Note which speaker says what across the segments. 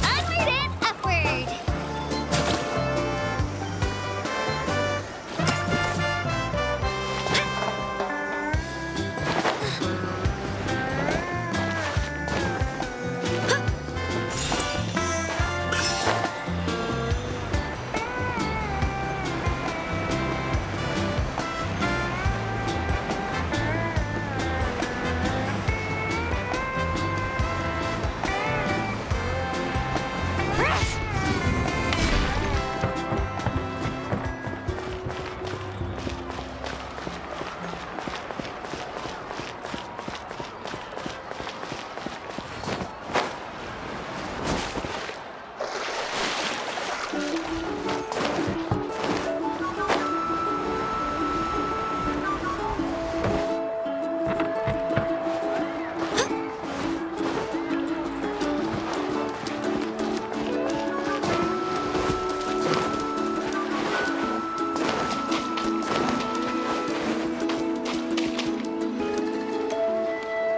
Speaker 1: Onward and upward!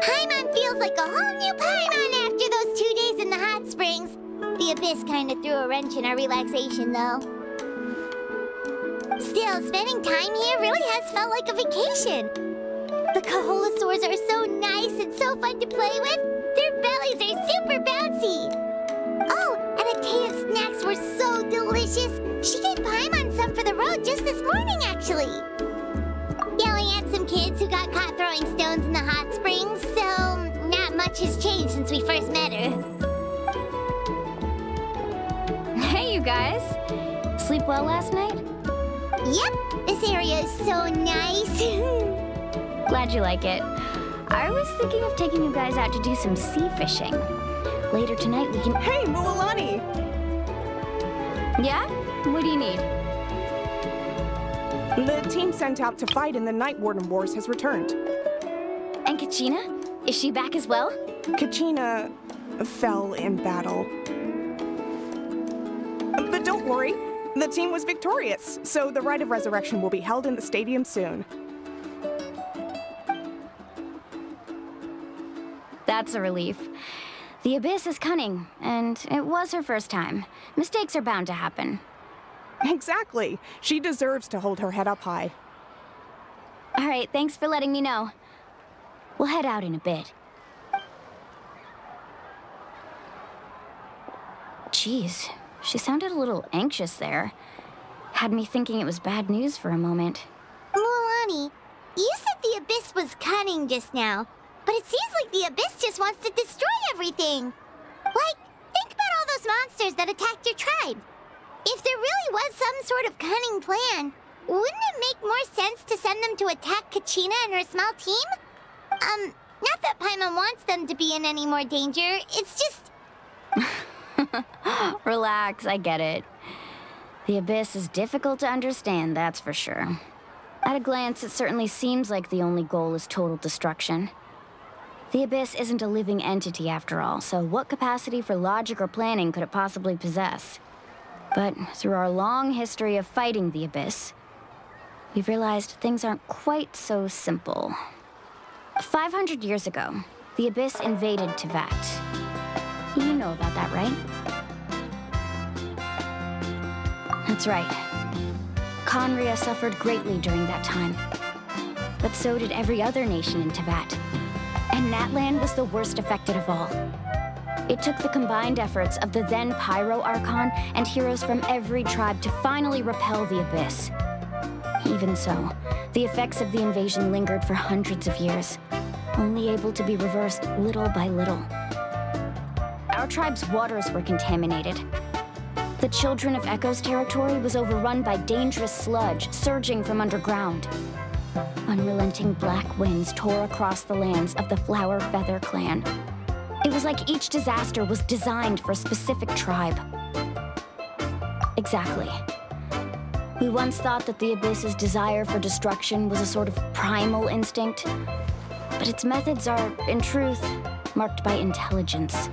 Speaker 1: Paimon feels like a whole new Paimon after those 2 days in the hot springs. The Abyss kinda threw a wrench in our relaxation, though. Still, spending time here really has felt like a vacation. The Kaholosaurs are so nice and so fun to play with. Their bellies are super bouncy. Oh, and a day of snacks were so delicious. She gave Paimon some for the road just this morning, actually. Yelling at some kids who got caught throwing stones in the hot springs, so not much has changed since we first met her.
Speaker 2: Hey, you guys. Sleep well last night?
Speaker 1: Yep, this area is so nice.
Speaker 2: Glad you like it. I was thinking of taking you guys out to do some sea fishing. Later tonight we can...
Speaker 3: Hey, Mualani!
Speaker 2: Yeah? What do you need?
Speaker 3: The team sent out to fight in the Night Warden Wars has returned.
Speaker 2: And Kachina? Is she back as well?
Speaker 3: Kachina fell in battle. But don't worry, the team was victorious, so the Rite of Resurrection will be held in the stadium soon.
Speaker 2: That's a relief. The Abyss is cunning, and it was her first time. Mistakes are bound to happen.
Speaker 3: Exactly. She deserves to hold her head up high.
Speaker 2: All right, thanks for letting me know. We'll head out in a bit. Jeez, she sounded a little anxious there. Had me thinking it was bad news for a moment.
Speaker 1: Mualani, you said the Abyss was cunning just now, but it seems like the Abyss just wants to destroy everything. Like, think about all those monsters that attacked your tribe. If there really was some sort of cunning plan, wouldn't it make more sense to send them to attack Kachina and her small team? Not that Paimon wants them to be in any more danger, it's just...
Speaker 2: Relax, I get it. The Abyss is difficult to understand, that's for sure. At a glance, it certainly seems like the only goal is total destruction. The Abyss isn't a living entity after all, so what capacity for logic or planning could it possibly possess? But through our long history of fighting the Abyss, we've realized things aren't quite so simple. 500 years ago, the Abyss invaded Teyvat. You know about that, right? That's right. Khaenri'ah suffered greatly during that time. But so did every other nation in Teyvat. And Natlan was the worst affected of all. It took the combined efforts of the then Pyro Archon and heroes from every tribe to finally repel the Abyss. Even so, the effects of the invasion lingered for hundreds of years, only able to be reversed little by little. Our tribe's waters were contaminated. The Children of Echo's territory was overrun by dangerous sludge surging from underground. Unrelenting black winds tore across the lands of the Flower Feather clan. It was like each disaster was designed for a specific tribe. Exactly. We once thought that the Abyss's desire for destruction was a sort of primal instinct, but its methods are, in truth, marked by intelligence.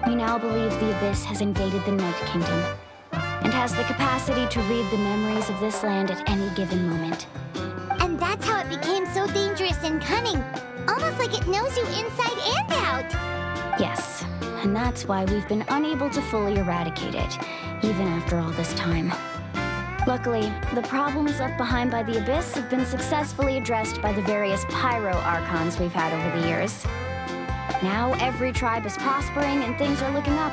Speaker 2: We now believe the Abyss has invaded the Night Kingdom and has the capacity to read the memories of this land at any given moment.
Speaker 1: And that's how it became so dangerous and cunning. Almost like it knows you inside and out.
Speaker 2: Yes, and that's why we've been unable to fully eradicate it, even after all this time. Luckily, the problems left behind by the Abyss have been successfully addressed by the various Pyro Archons we've had over the years. Now every tribe is prospering and things are looking up.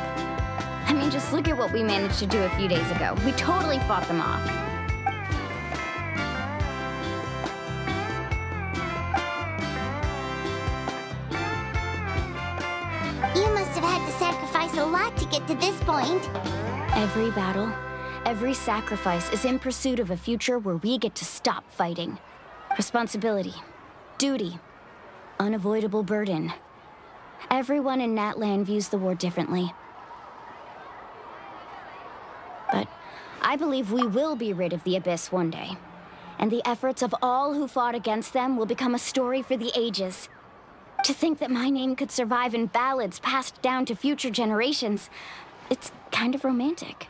Speaker 2: I mean, just look at what we managed to do a few days ago. We totally fought them off.
Speaker 1: You must have had to sacrifice a lot to get to this point.
Speaker 2: Every battle, every sacrifice is in pursuit of a future where we get to stop fighting. Responsibility, duty, unavoidable burden. Everyone in Natlan views the war differently. But I believe we will be rid of the Abyss one day. And the efforts of all who fought against them will become a story for the ages. To think that my name could survive in ballads passed down to future generations, it's kind of romantic.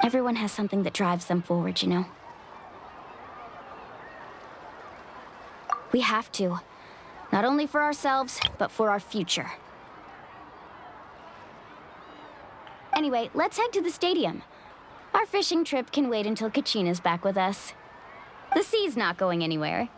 Speaker 2: Everyone has something that drives them forward, you know? We have to. Not only for ourselves, but for our future. Anyway, let's head to the stadium. Our fishing trip can wait until Kachina's back with us. The sea's not going anywhere.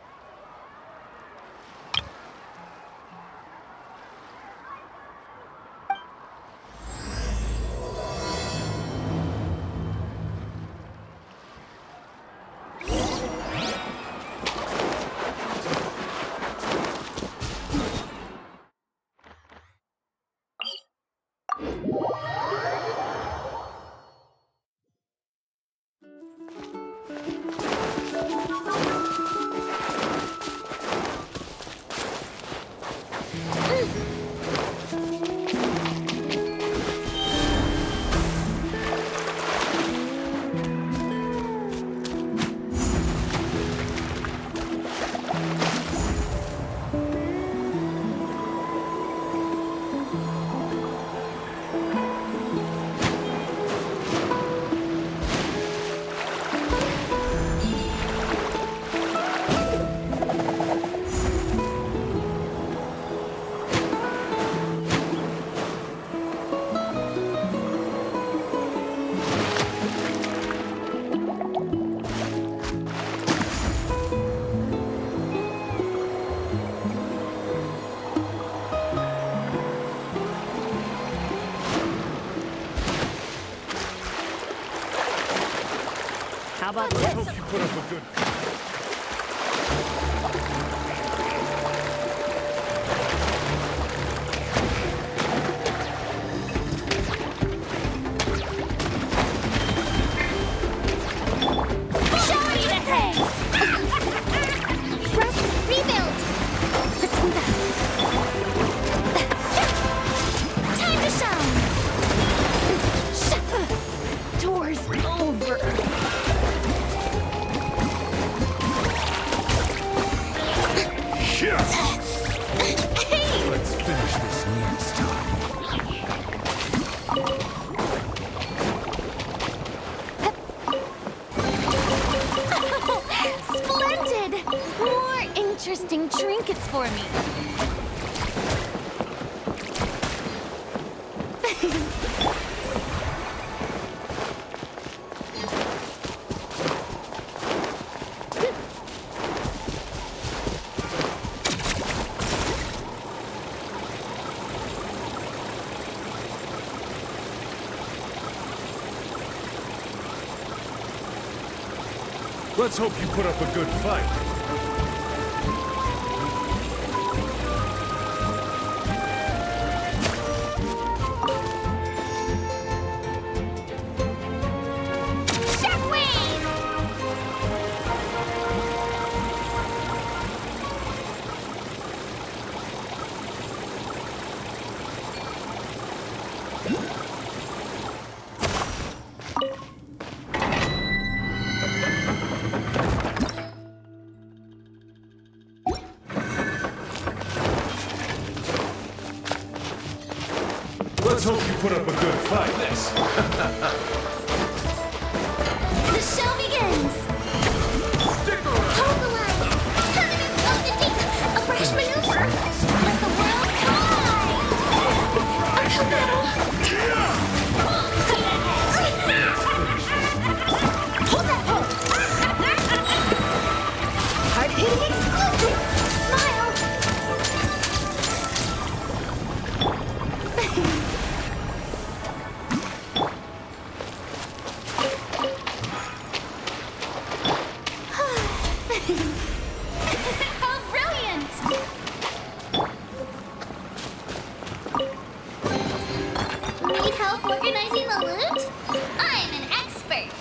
Speaker 4: How about
Speaker 5: I
Speaker 4: this?
Speaker 5: hope you put up a good Let's finish this next time.
Speaker 1: Splendid! More interesting trinkets for me.
Speaker 5: Let's hope you put up a good fight. Let's hope you put up a good fight.
Speaker 1: The show begins!
Speaker 5: Stick around!
Speaker 1: Hold the line! Tournament of the deep! A British maneuver! Let the world collide! Oh no! Hold that pose! Hard-hitting exclusive! Smile! How brilliant! Need help organizing the loot? I'm an expert!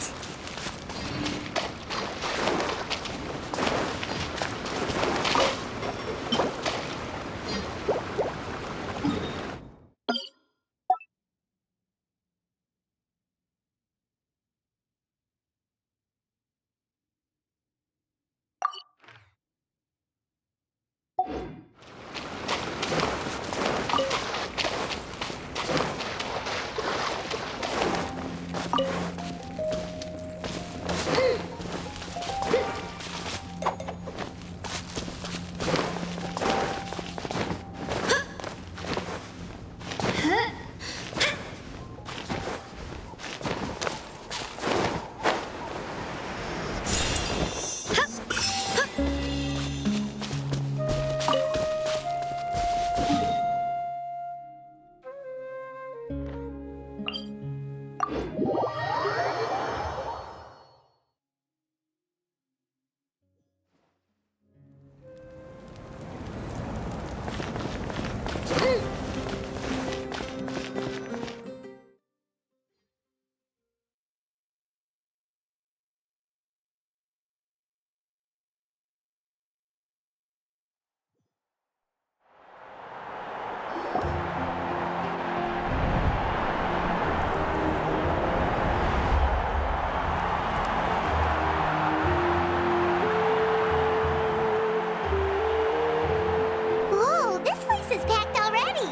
Speaker 1: Whoa, this place is packed already!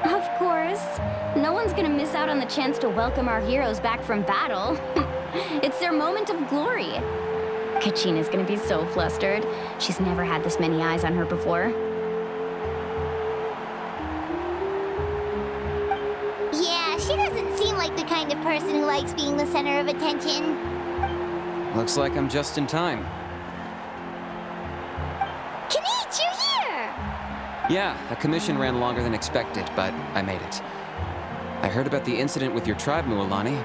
Speaker 2: Of course. No one's gonna miss out on the chance to welcome our heroes back from battle. It's their moment of glory. Kachina's gonna be so flustered. She's never had this many eyes on her before.
Speaker 1: Yeah, she doesn't seem like the kind of person who likes being the center of attention.
Speaker 4: Looks like I'm just in time.
Speaker 1: Kinich, you're here!
Speaker 4: Yeah, a commission ran longer than expected, but I made it. I heard about the incident with your tribe, Mualani.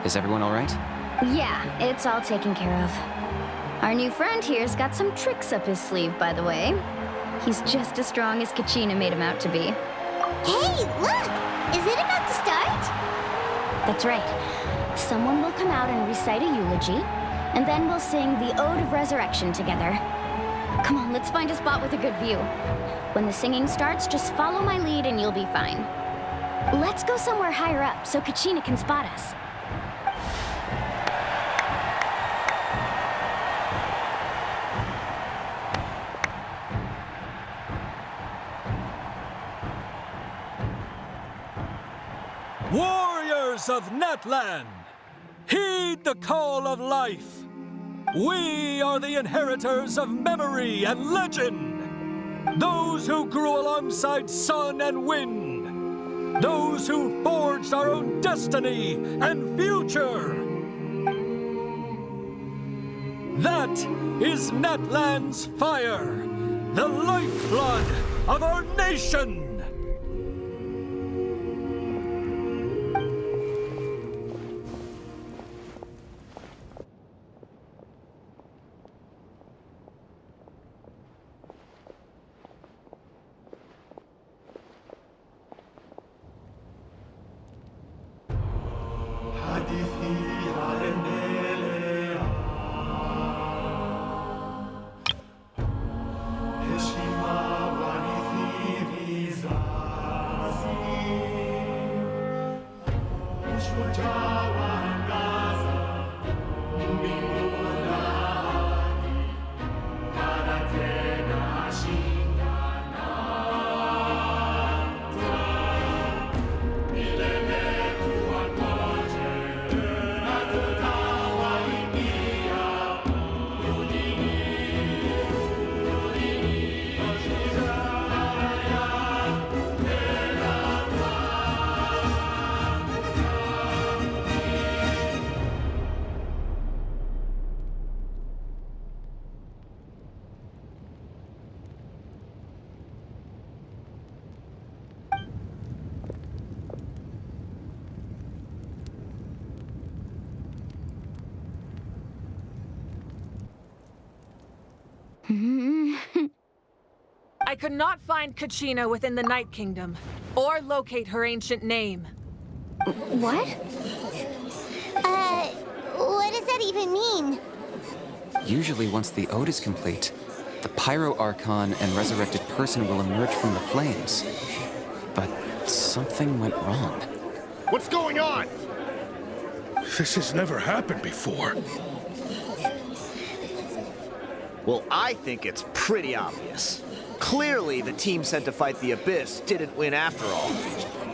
Speaker 4: Is everyone all right?
Speaker 2: Yeah, it's all taken care of. Our new friend here's got some tricks up his sleeve, by the way. He's just as strong as Kachina made him out to be.
Speaker 1: Hey, look! Is it about to start?
Speaker 2: That's right. Someone will come out and recite a eulogy, and then we'll sing the Ode of Resurrection together. Come on, let's find a spot with a good view. When the singing starts, just follow my lead and you'll be fine. Let's go somewhere higher up so Kachina can spot us.
Speaker 6: Warriors of Natlan, heed the call of life. We are the inheritors of memory and legend. Those who grew alongside sun and wind. Those who forged our own destiny and future. That is Natlan's fire, the lifeblood of our nation.
Speaker 7: I could not find Kachina within the Night Kingdom, or locate her ancient name.
Speaker 2: What?
Speaker 1: What does that even mean?
Speaker 4: Usually, once the ode is complete, the Pyro Archon and resurrected person will emerge from the flames. But something went wrong.
Speaker 5: What's going on? This has never happened before.
Speaker 8: Well, I think it's pretty obvious. Clearly, the team sent to fight the Abyss didn't win after all.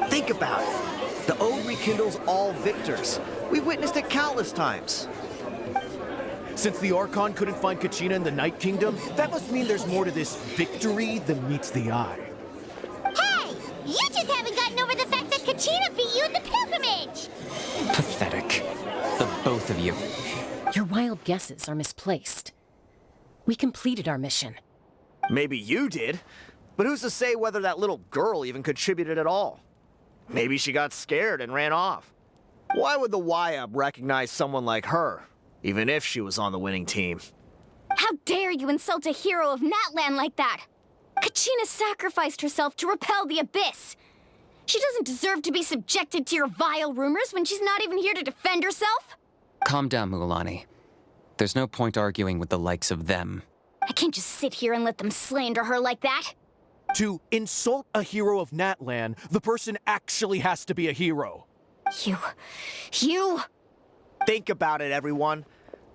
Speaker 8: Think about it. The Ode rekindles all victors. We've witnessed it countless times.
Speaker 9: Since the Archon couldn't find Kachina in the Night Kingdom, that must mean there's more to this victory than meets the eye.
Speaker 1: Hey! You just haven't gotten over the fact that Kachina beat you in the pilgrimage!
Speaker 4: Pathetic. The both of you.
Speaker 10: Your wild guesses are misplaced. We completed our mission.
Speaker 8: Maybe you did, but who's to say whether that little girl even contributed at all? Maybe she got scared and ran off. Why would the YUB recognize someone like her, even if she was on the winning team?
Speaker 2: How dare you insult a hero of Natlan like that? Kachina sacrificed herself to repel the Abyss. She doesn't deserve to be subjected to your vile rumors when she's not even here to defend herself.
Speaker 4: Calm down, Mualani. There's no point arguing with the likes of them.
Speaker 2: I can't just sit here and let them slander her like that.
Speaker 9: To insult a hero of Natlan, the person actually has to be a hero.
Speaker 2: You...
Speaker 8: Think about it, everyone.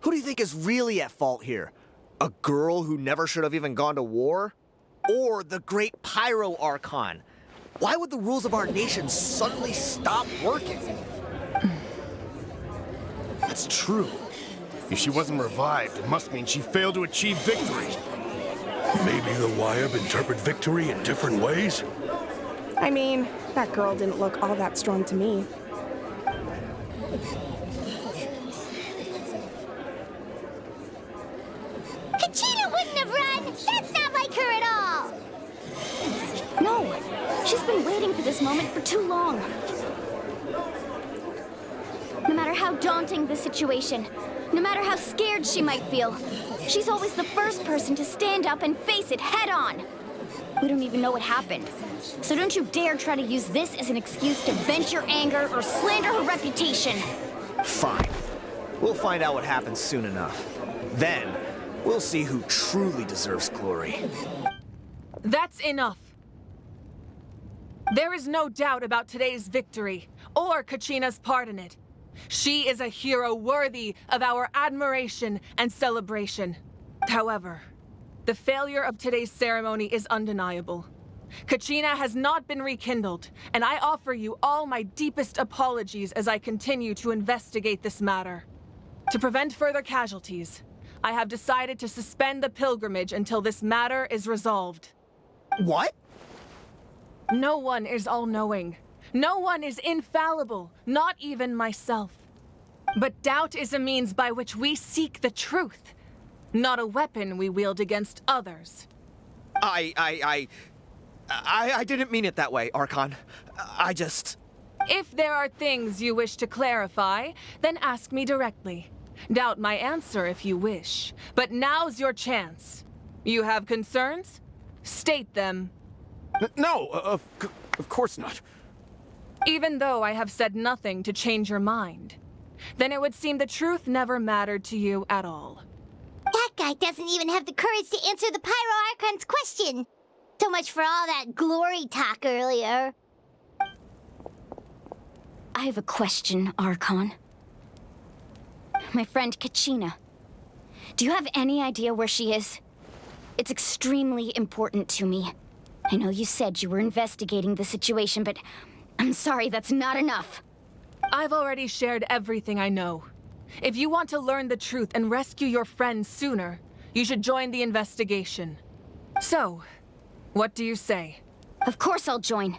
Speaker 8: Who do you think is really at fault here? A girl who never should have even gone to war? Or the great Pyro Archon? Why would the rules of our nation suddenly stop working?
Speaker 5: That's true. If she wasn't revived, it must mean she failed to achieve victory. Maybe the YUB interpret victory in different ways?
Speaker 3: I mean, that girl didn't look all that strong to me.
Speaker 1: Kachina wouldn't have run! That's not like her at all!
Speaker 2: No, she's been waiting for this moment for too long. No matter how daunting the situation, no matter how scared she might feel, she's always the first person to stand up and face it head on. We don't even know what happened, so don't you dare try to use this as an excuse to vent your anger or slander her reputation.
Speaker 8: Fine. We'll find out what happens soon enough. Then, we'll see who truly deserves glory.
Speaker 7: That's enough. There is no doubt about today's victory, or Kachina's part in it. She is a hero worthy of our admiration and celebration. However, the failure of today's ceremony is undeniable. Kachina has not been rekindled, and I offer you all my deepest apologies as I continue to investigate this matter. To prevent further casualties, I have decided to suspend the pilgrimage until this matter is resolved.
Speaker 8: What?
Speaker 7: No one is all-knowing. No one is infallible, not even myself. But doubt is a means by which we seek the truth, not a weapon we wield against others.
Speaker 8: I didn't mean it that way, Archon. I just...
Speaker 7: If there are things you wish to clarify, then ask me directly. Doubt my answer if you wish, but now's your chance. You have concerns? State them.
Speaker 9: No, of course not.
Speaker 7: Even though I have said nothing to change your mind, then it would seem the truth never mattered to you at all.
Speaker 1: That guy doesn't even have the courage to answer the Pyro Archon's question. So much for all that glory talk earlier.
Speaker 2: I have a question, Archon. My friend Kachina. Do you have any idea where she is? It's extremely important to me. I know you said you were investigating the situation, but I'm sorry, that's not enough.
Speaker 7: I've already shared everything I know. If you want to learn the truth and rescue your friend sooner, you should join the investigation. So, what do you say?
Speaker 2: Of course I'll join.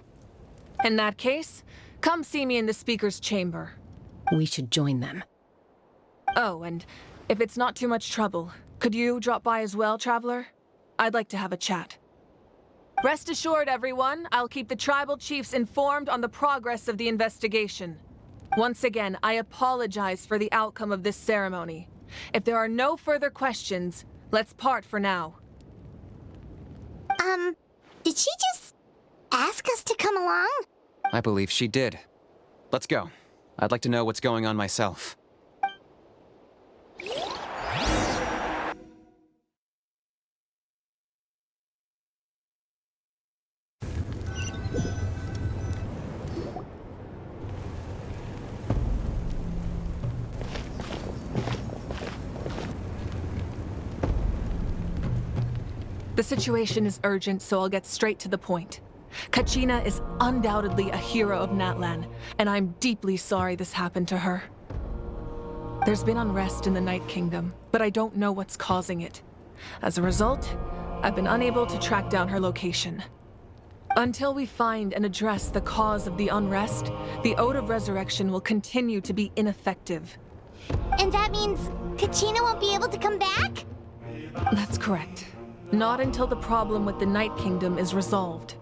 Speaker 7: In that case, come see me in the speaker's chamber.
Speaker 10: We should join them.
Speaker 7: Oh, and if it's not too much trouble, could you drop by as well, Traveler? I'd like to have a chat. Rest assured, everyone, I'll keep the tribal chiefs informed on the progress of the investigation. Once again, I apologize for the outcome of this ceremony. If there are no further questions, let's part for now.
Speaker 1: Did she just ask us to come along?
Speaker 4: I believe she did. Let's go. I'd like to know what's going on myself.
Speaker 7: The situation is urgent, so I'll get straight to the point. Kachina is undoubtedly a hero of Natlan, and I'm deeply sorry this happened to her. There's been unrest in the Night Kingdom, but I don't know what's causing it. As a result, I've been unable to track down her location. Until we find and address the cause of the unrest, the Ode of Resurrection will continue to be ineffective.
Speaker 1: And that means Kachina won't be able to come back?
Speaker 7: That's correct. Not until the problem with the Night Kingdom is resolved.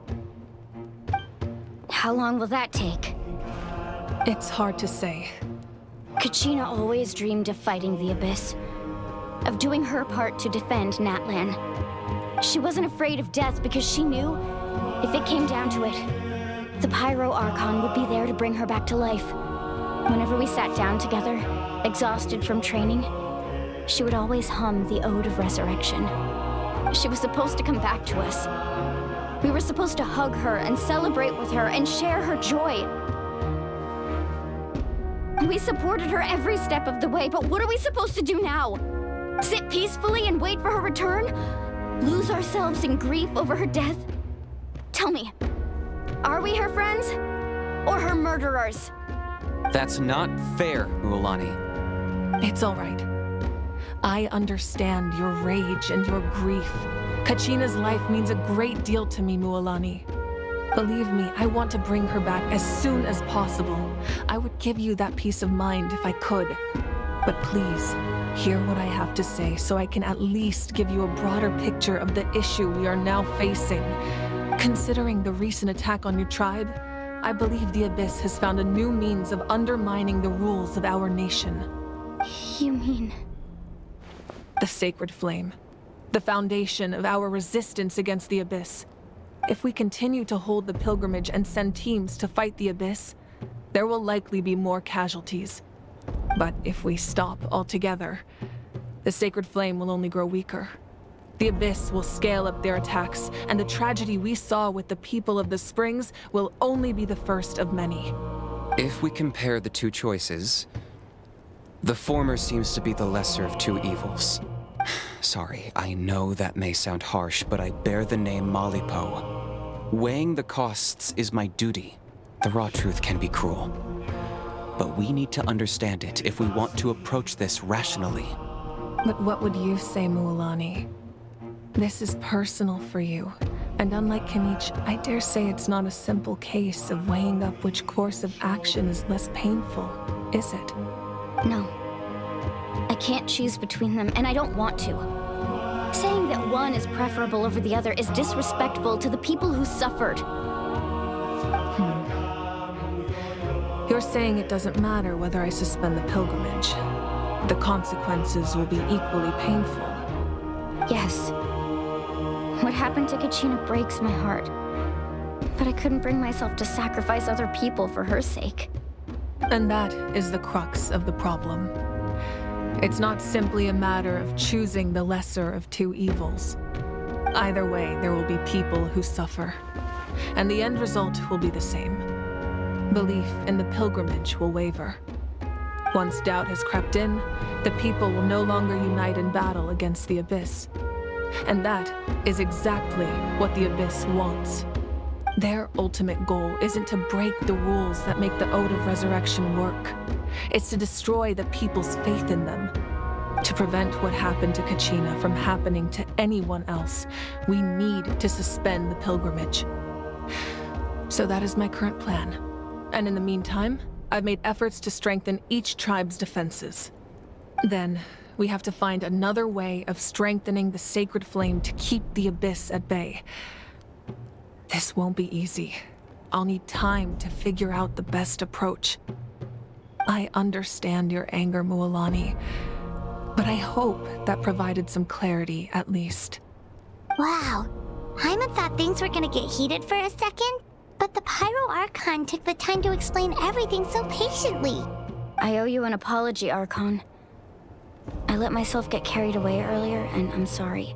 Speaker 2: How long will that take?
Speaker 7: It's hard to say.
Speaker 2: Kachina always dreamed of fighting the Abyss, of doing her part to defend Natlan. She wasn't afraid of death because she knew, if it came down to it, the Pyro Archon would be there to bring her back to life. Whenever we sat down together, exhausted from training, she would always hum the Ode of Resurrection. She was supposed to come back to us. We were supposed to hug her and celebrate with her and share her joy. We supported her every step of the way, but what are we supposed to do now? Sit peacefully and wait for her return? Lose ourselves in grief over her death? Tell me, are we her friends? Or her murderers?
Speaker 4: That's not fair, Mualani.
Speaker 7: It's all right. I understand your rage and your grief. Kachina's life means a great deal to me, Mualani. Believe me, I want to bring her back as soon as possible. I would give you that peace of mind if I could. But please, hear what I have to say so I can at least give you a broader picture of the issue we are now facing. Considering the recent attack on your tribe, I believe the Abyss has found a new means of undermining the rules of our nation.
Speaker 2: You mean...
Speaker 7: The Sacred Flame. The foundation of our resistance against the Abyss. If we continue to hold the pilgrimage and send teams to fight the Abyss, there will likely be more casualties. But if we stop altogether, the Sacred Flame will only grow weaker. The Abyss will scale up their attacks, and the tragedy we saw with the people of the Springs will only be the first of many.
Speaker 4: If we compare the two choices, the former seems to be the lesser of two evils. Sorry, I know that may sound harsh, but I bear the name Malipo. Weighing the costs is my duty. The raw truth can be cruel. But we need to understand it if we want to approach this rationally.
Speaker 7: But what would you say, Mualani? This is personal for you. And unlike Kanich, I dare say it's not a simple case of weighing up which course of action is less painful, is it?
Speaker 2: No. I can't choose between them, and I don't want to. Saying that one is preferable over the other is disrespectful to the people who suffered.
Speaker 7: You're saying it doesn't matter whether I suspend the pilgrimage. The consequences will be equally painful.
Speaker 2: Yes. What happened to Kachina breaks my heart. But I couldn't bring myself to sacrifice other people for her sake.
Speaker 7: And that is the crux of the problem. It's not simply a matter of choosing the lesser of two evils. Either way, there will be people who suffer. And the end result will be the same. belief in the pilgrimage will waver. Once doubt has crept in, the people will no longer unite in battle against the Abyss. And that is exactly what the Abyss wants. Their ultimate goal isn't to break the rules that make the Ode of Resurrection work. It's to destroy the people's faith in them. To prevent what happened to Kachina from happening to anyone else, we need to suspend the pilgrimage. So that is my current plan. And in the meantime, I've made efforts to strengthen each tribe's defenses. Then, we have to find another way of strengthening the sacred flame to keep the Abyss at bay. This won't be easy. I'll need time to figure out the best approach. I understand your anger, Mualani, but I hope that provided some clarity, at least.
Speaker 1: Wow. Hyman thought things were gonna get heated for a second, but the Pyro Archon took the time to explain everything so patiently.
Speaker 2: I owe you an apology, Archon. I let myself get carried away earlier, and I'm sorry.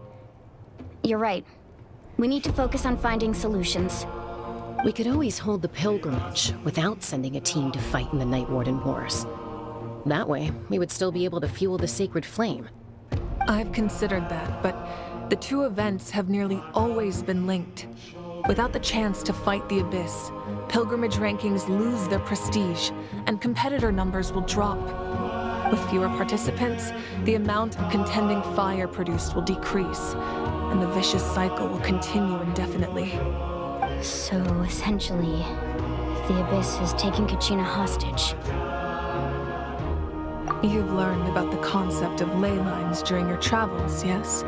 Speaker 2: You're right. We need to focus on finding solutions.
Speaker 10: We could always hold the pilgrimage without sending a team to fight in the Night Warden Wars. That way, we would still be able to fuel the sacred flame.
Speaker 7: I've considered that, but the two events have nearly always been linked. Without the chance to fight the Abyss, pilgrimage rankings lose their prestige, and competitor numbers will drop. With fewer participants, the amount of contending fire produced will decrease, and the vicious cycle will continue indefinitely.
Speaker 2: So, essentially, the Abyss is taking Kachina hostage.
Speaker 7: You've learned about the concept of ley lines during your travels, yes?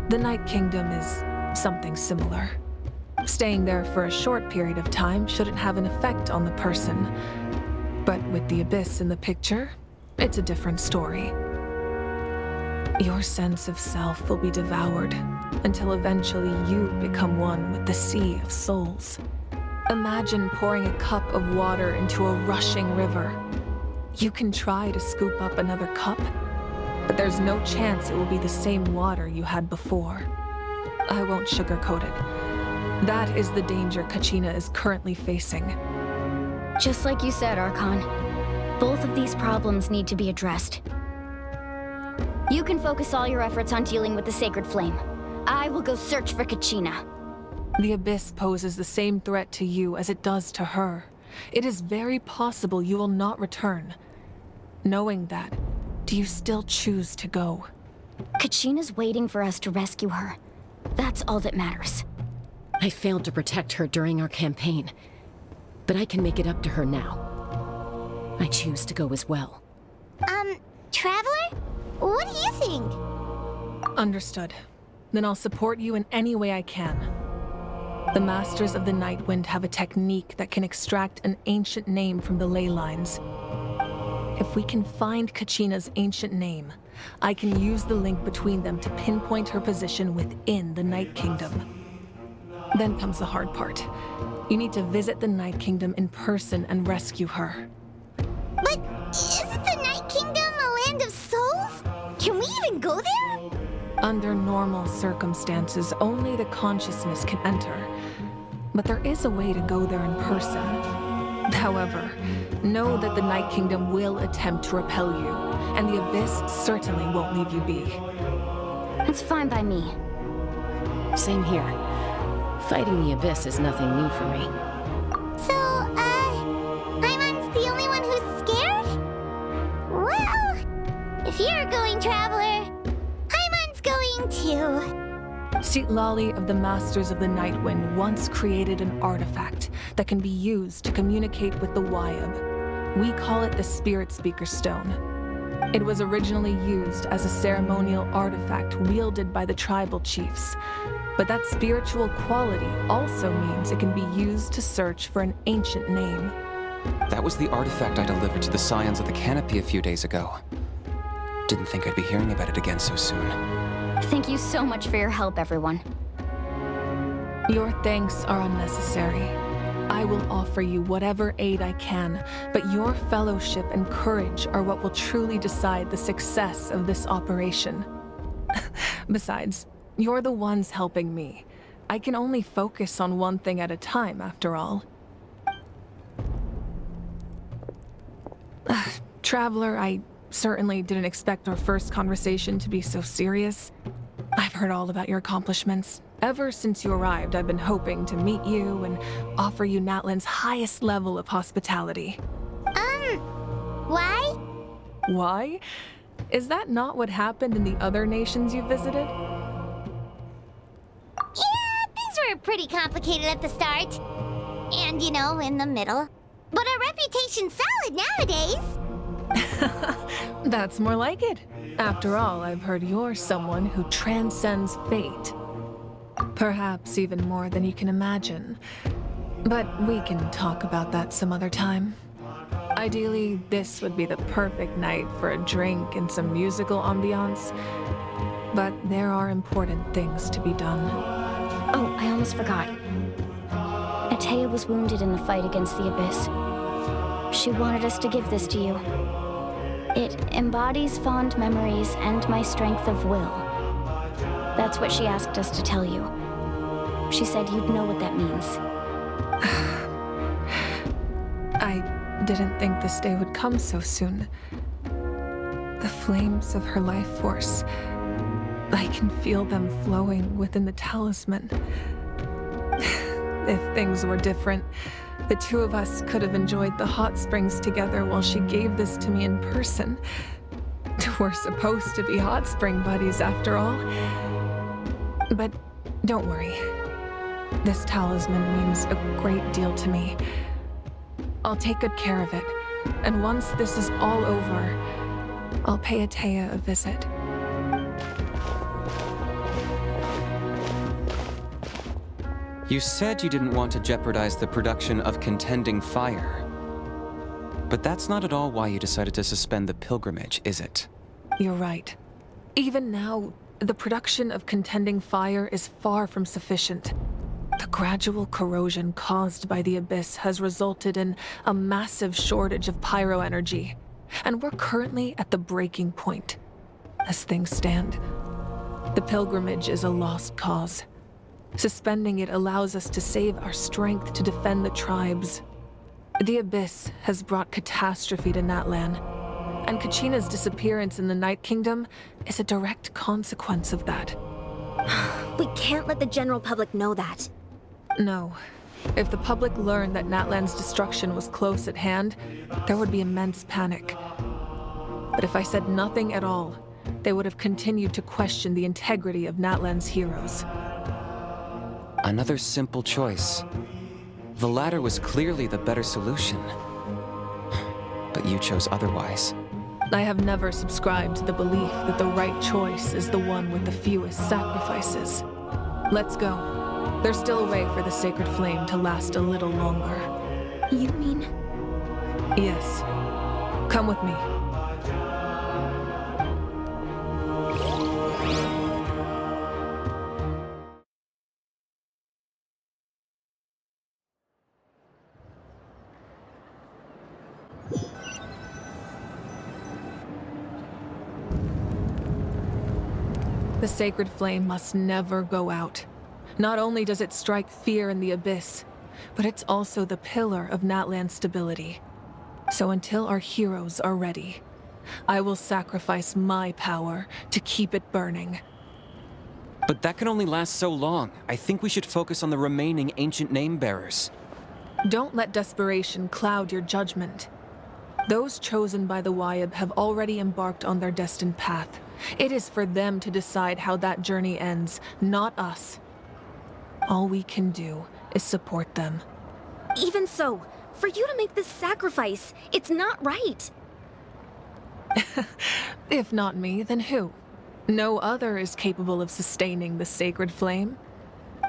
Speaker 7: The Night Kingdom is something similar. Staying there for a short period of time shouldn't have an effect on the person. But with the Abyss in the picture, it's a different story. Your sense of self will be devoured until eventually you become one with the Sea of Souls. Imagine pouring a cup of water into a rushing river. You can try to scoop up another cup, but there's no chance it will be the same water you had before. I won't sugarcoat it. That is the danger Kachina is currently facing.
Speaker 2: Just like you said, Archon, both of these problems need to be addressed. You can focus all your efforts on dealing with the Sacred Flame. I will go search for Kachina.
Speaker 7: The Abyss poses the same threat to you as it does to her. It is very possible you will not return. Knowing that, do you still choose to go?
Speaker 2: Kachina's waiting for us to rescue her. That's all that matters.
Speaker 10: I failed to protect her during our campaign, but I can make it up to her now. I choose to go as well.
Speaker 1: Traveler? What do you think?
Speaker 7: Understood. Then I'll support you in any way I can. The Masters of the Nightwind have a technique that can extract an ancient name from the ley lines. If we can find Kachina's ancient name, I can use the link between them to pinpoint her position within the Night Kingdom. Then comes the hard part. You need to visit the Night Kingdom in person and rescue her.
Speaker 1: But isn't the Night Kingdom a land of souls? Can we even go there?
Speaker 7: Under normal circumstances, only the consciousness can enter. But there is a way to go there in person. However, know that the Night Kingdom will attempt to repel you, and the Abyss certainly won't leave you be.
Speaker 2: It's fine by me.
Speaker 10: Same here. Fighting the Abyss is nothing new for me.
Speaker 1: So, Hyman's the only one who's scared? Well, if you're going, Traveler, Hyman's going too.
Speaker 7: Citlali of the Masters of the Nightwind once created an artifact that can be used to communicate with the Wyab. We call it the Spirit Speaker Stone. It was originally used as a ceremonial artifact wielded by the tribal chiefs. But that spiritual quality also means it can be used to search for an ancient name.
Speaker 4: That was the artifact I delivered to the Scions of the Canopy a few days ago. Didn't think I'd be hearing about it again so soon.
Speaker 2: Thank you so much for your help, everyone.
Speaker 7: Your thanks are unnecessary. I will offer you whatever aid I can, but your fellowship and courage are what will truly decide the success of this operation. Besides, you're the ones helping me. I can only focus on one thing at a time, after all. Traveler, I certainly didn't expect our first conversation to be so serious. I've heard all about your accomplishments. Ever since you arrived, I've been hoping to meet you and offer you Natlan's highest level of hospitality.
Speaker 1: Why?
Speaker 7: Why? Is that not what happened in the other nations you visited?
Speaker 1: Yeah, things were pretty complicated at the start. And, you know, in the middle. But our reputation's solid nowadays.
Speaker 7: That's more like it. After all, I've heard you're someone who transcends fate. Perhaps even more than you can imagine. But we can talk about that some other time. Ideally, this would be the perfect night for a drink and some musical ambiance. But there are important things to be done.
Speaker 2: Oh, I almost forgot. Atea was wounded in the fight against the Abyss. She wanted us to give this to you. It embodies fond memories and my strength of will. That's what she asked us to tell you. She said you'd know what that means.
Speaker 7: I didn't think this day would come so soon. The flames of her life force. I can feel them flowing within the talisman. If things were different, the two of us could have enjoyed the hot springs together while she gave this to me in person. We're supposed to be hot spring buddies after all. But don't worry. This talisman means a great deal to me. I'll take good care of it. And once this is all over, I'll pay Atea a visit.
Speaker 4: You said you didn't want to jeopardize the production of Contending Fire. But that's not at all why you decided to suspend the pilgrimage, is it?
Speaker 7: You're right. Even now, the production of Contending Fire is far from sufficient. The gradual corrosion caused by the Abyss has resulted in a massive shortage of pyro energy, and we're currently at the breaking point. As things stand, the pilgrimage is a lost cause. Suspending it allows us to save our strength to defend the tribes. The Abyss has brought catastrophe to Natlan, and Kachina's disappearance in the Night Kingdom is a direct consequence of that.
Speaker 11: We can't let the general public know that.
Speaker 7: No. If the public learned that Natlan's destruction was close at hand, there would be immense panic. But if I said nothing at all, they would have continued to question the integrity of Natlan's heroes.
Speaker 4: Another simple choice. The latter was clearly the better solution. But you chose otherwise.
Speaker 7: I have never subscribed to the belief that the right choice is the one with the fewest sacrifices. Let's go. There's still a way for the sacred flame to last a little longer.
Speaker 11: You mean?
Speaker 7: Yes. Come with me. The sacred flame must never go out. Not only does it strike fear in the Abyss, but it's also the pillar of Natlan's stability. So until our heroes are ready, I will sacrifice my power to keep it burning.
Speaker 4: But that can only last so long. I think we should focus on the remaining ancient name-bearers.
Speaker 7: Don't let desperation cloud your judgment. Those chosen by the Wayab have already embarked on their destined path. It is for them to decide how that journey ends, not us. All we can do is support them.
Speaker 11: Even so, for you to make this sacrifice, it's not right.
Speaker 7: If not me, then who? No other is capable of sustaining the sacred flame.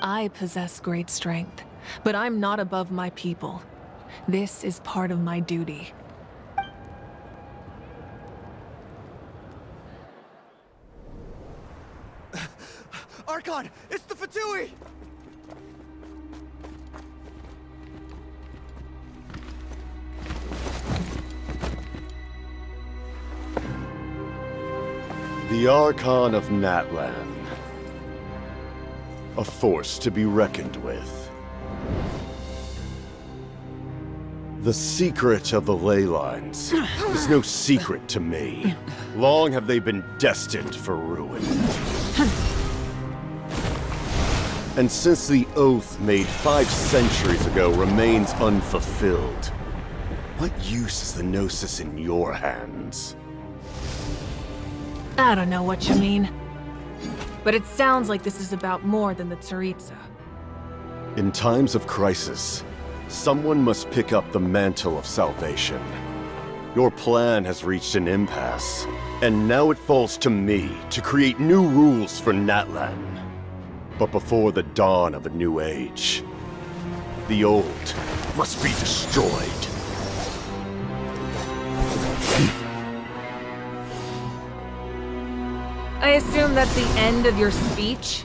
Speaker 7: I possess great strength, but I'm not above my people. This is part of my duty.
Speaker 8: Archon, it's the Fatui!
Speaker 12: The Archon of Natlan. A force to be reckoned with. The secret of the ley lines is no secret to me. Long have they been destined for ruin. And since the oath made 5 centuries ago remains unfulfilled, what use is the Gnosis in your hands?
Speaker 7: I don't know what you mean. But it sounds like this is about more than the Tsaritsa.
Speaker 12: In times of crisis, someone must pick up the mantle of salvation. Your plan has reached an impasse, and now it falls to me to create new rules for Natlan. But before the dawn of a new age, the old must be destroyed.
Speaker 7: I assume that's the end of your speech?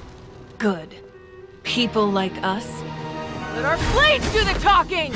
Speaker 7: Good. People like us? Let our blades do the talking!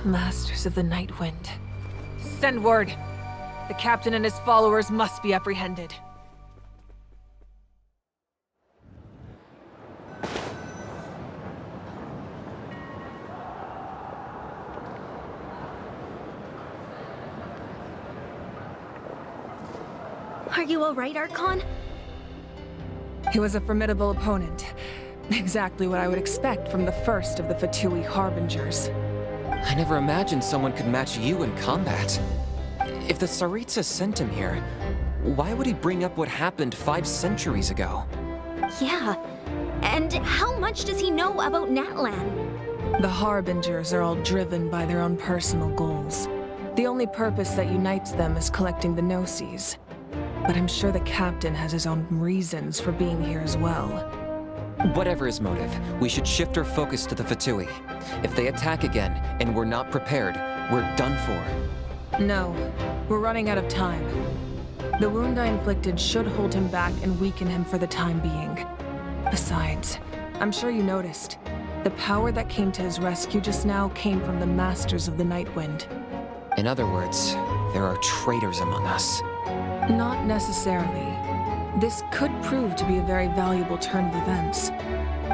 Speaker 7: Masters of the Night Wind. Send word. The captain and his followers must be apprehended.
Speaker 11: Are you alright, Archon?
Speaker 7: He was a formidable opponent. Exactly what I would expect from the first of the Fatui Harbingers.
Speaker 4: I never imagined someone could match you in combat. If the Tsaritsa sent him here, why would he bring up what happened 5 centuries ago?
Speaker 11: Yeah. And how much does he know about Natlan?
Speaker 7: The Harbingers are all driven by their own personal goals. The only purpose that unites them is collecting the Gnosis. But I'm sure the captain has his own reasons for being here as well.
Speaker 4: Whatever his motive, we should shift our focus to the Fatui. If they attack again, and we're not prepared, we're done for.
Speaker 7: No, we're running out of time. The wound I inflicted should hold him back and weaken him for the time being. Besides, I'm sure you noticed, the power that came to his rescue just now came from the Masters of the Night Wind.
Speaker 4: In other words, there are traitors among us.
Speaker 7: Not necessarily. This could prove to be a very valuable turn of events.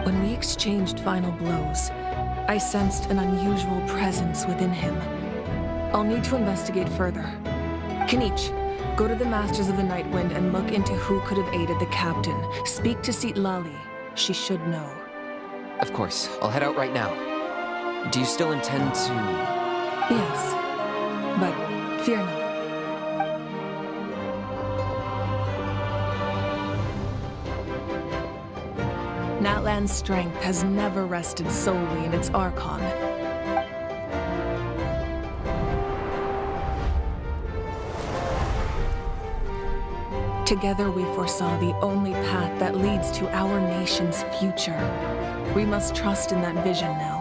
Speaker 7: When we exchanged final blows, I sensed an unusual presence within him. I'll need to investigate further. Kinich, go to the Masters of the Night Wind and look into who could have aided the captain. Speak to Citlali. she should know.
Speaker 4: Of course, I'll head out right now. Do you still intend to...
Speaker 7: Yes, but fear not. Natlan's strength has never rested solely in its Archon. Together we foresaw the only path that leads to our nation's future. We must trust in that vision now.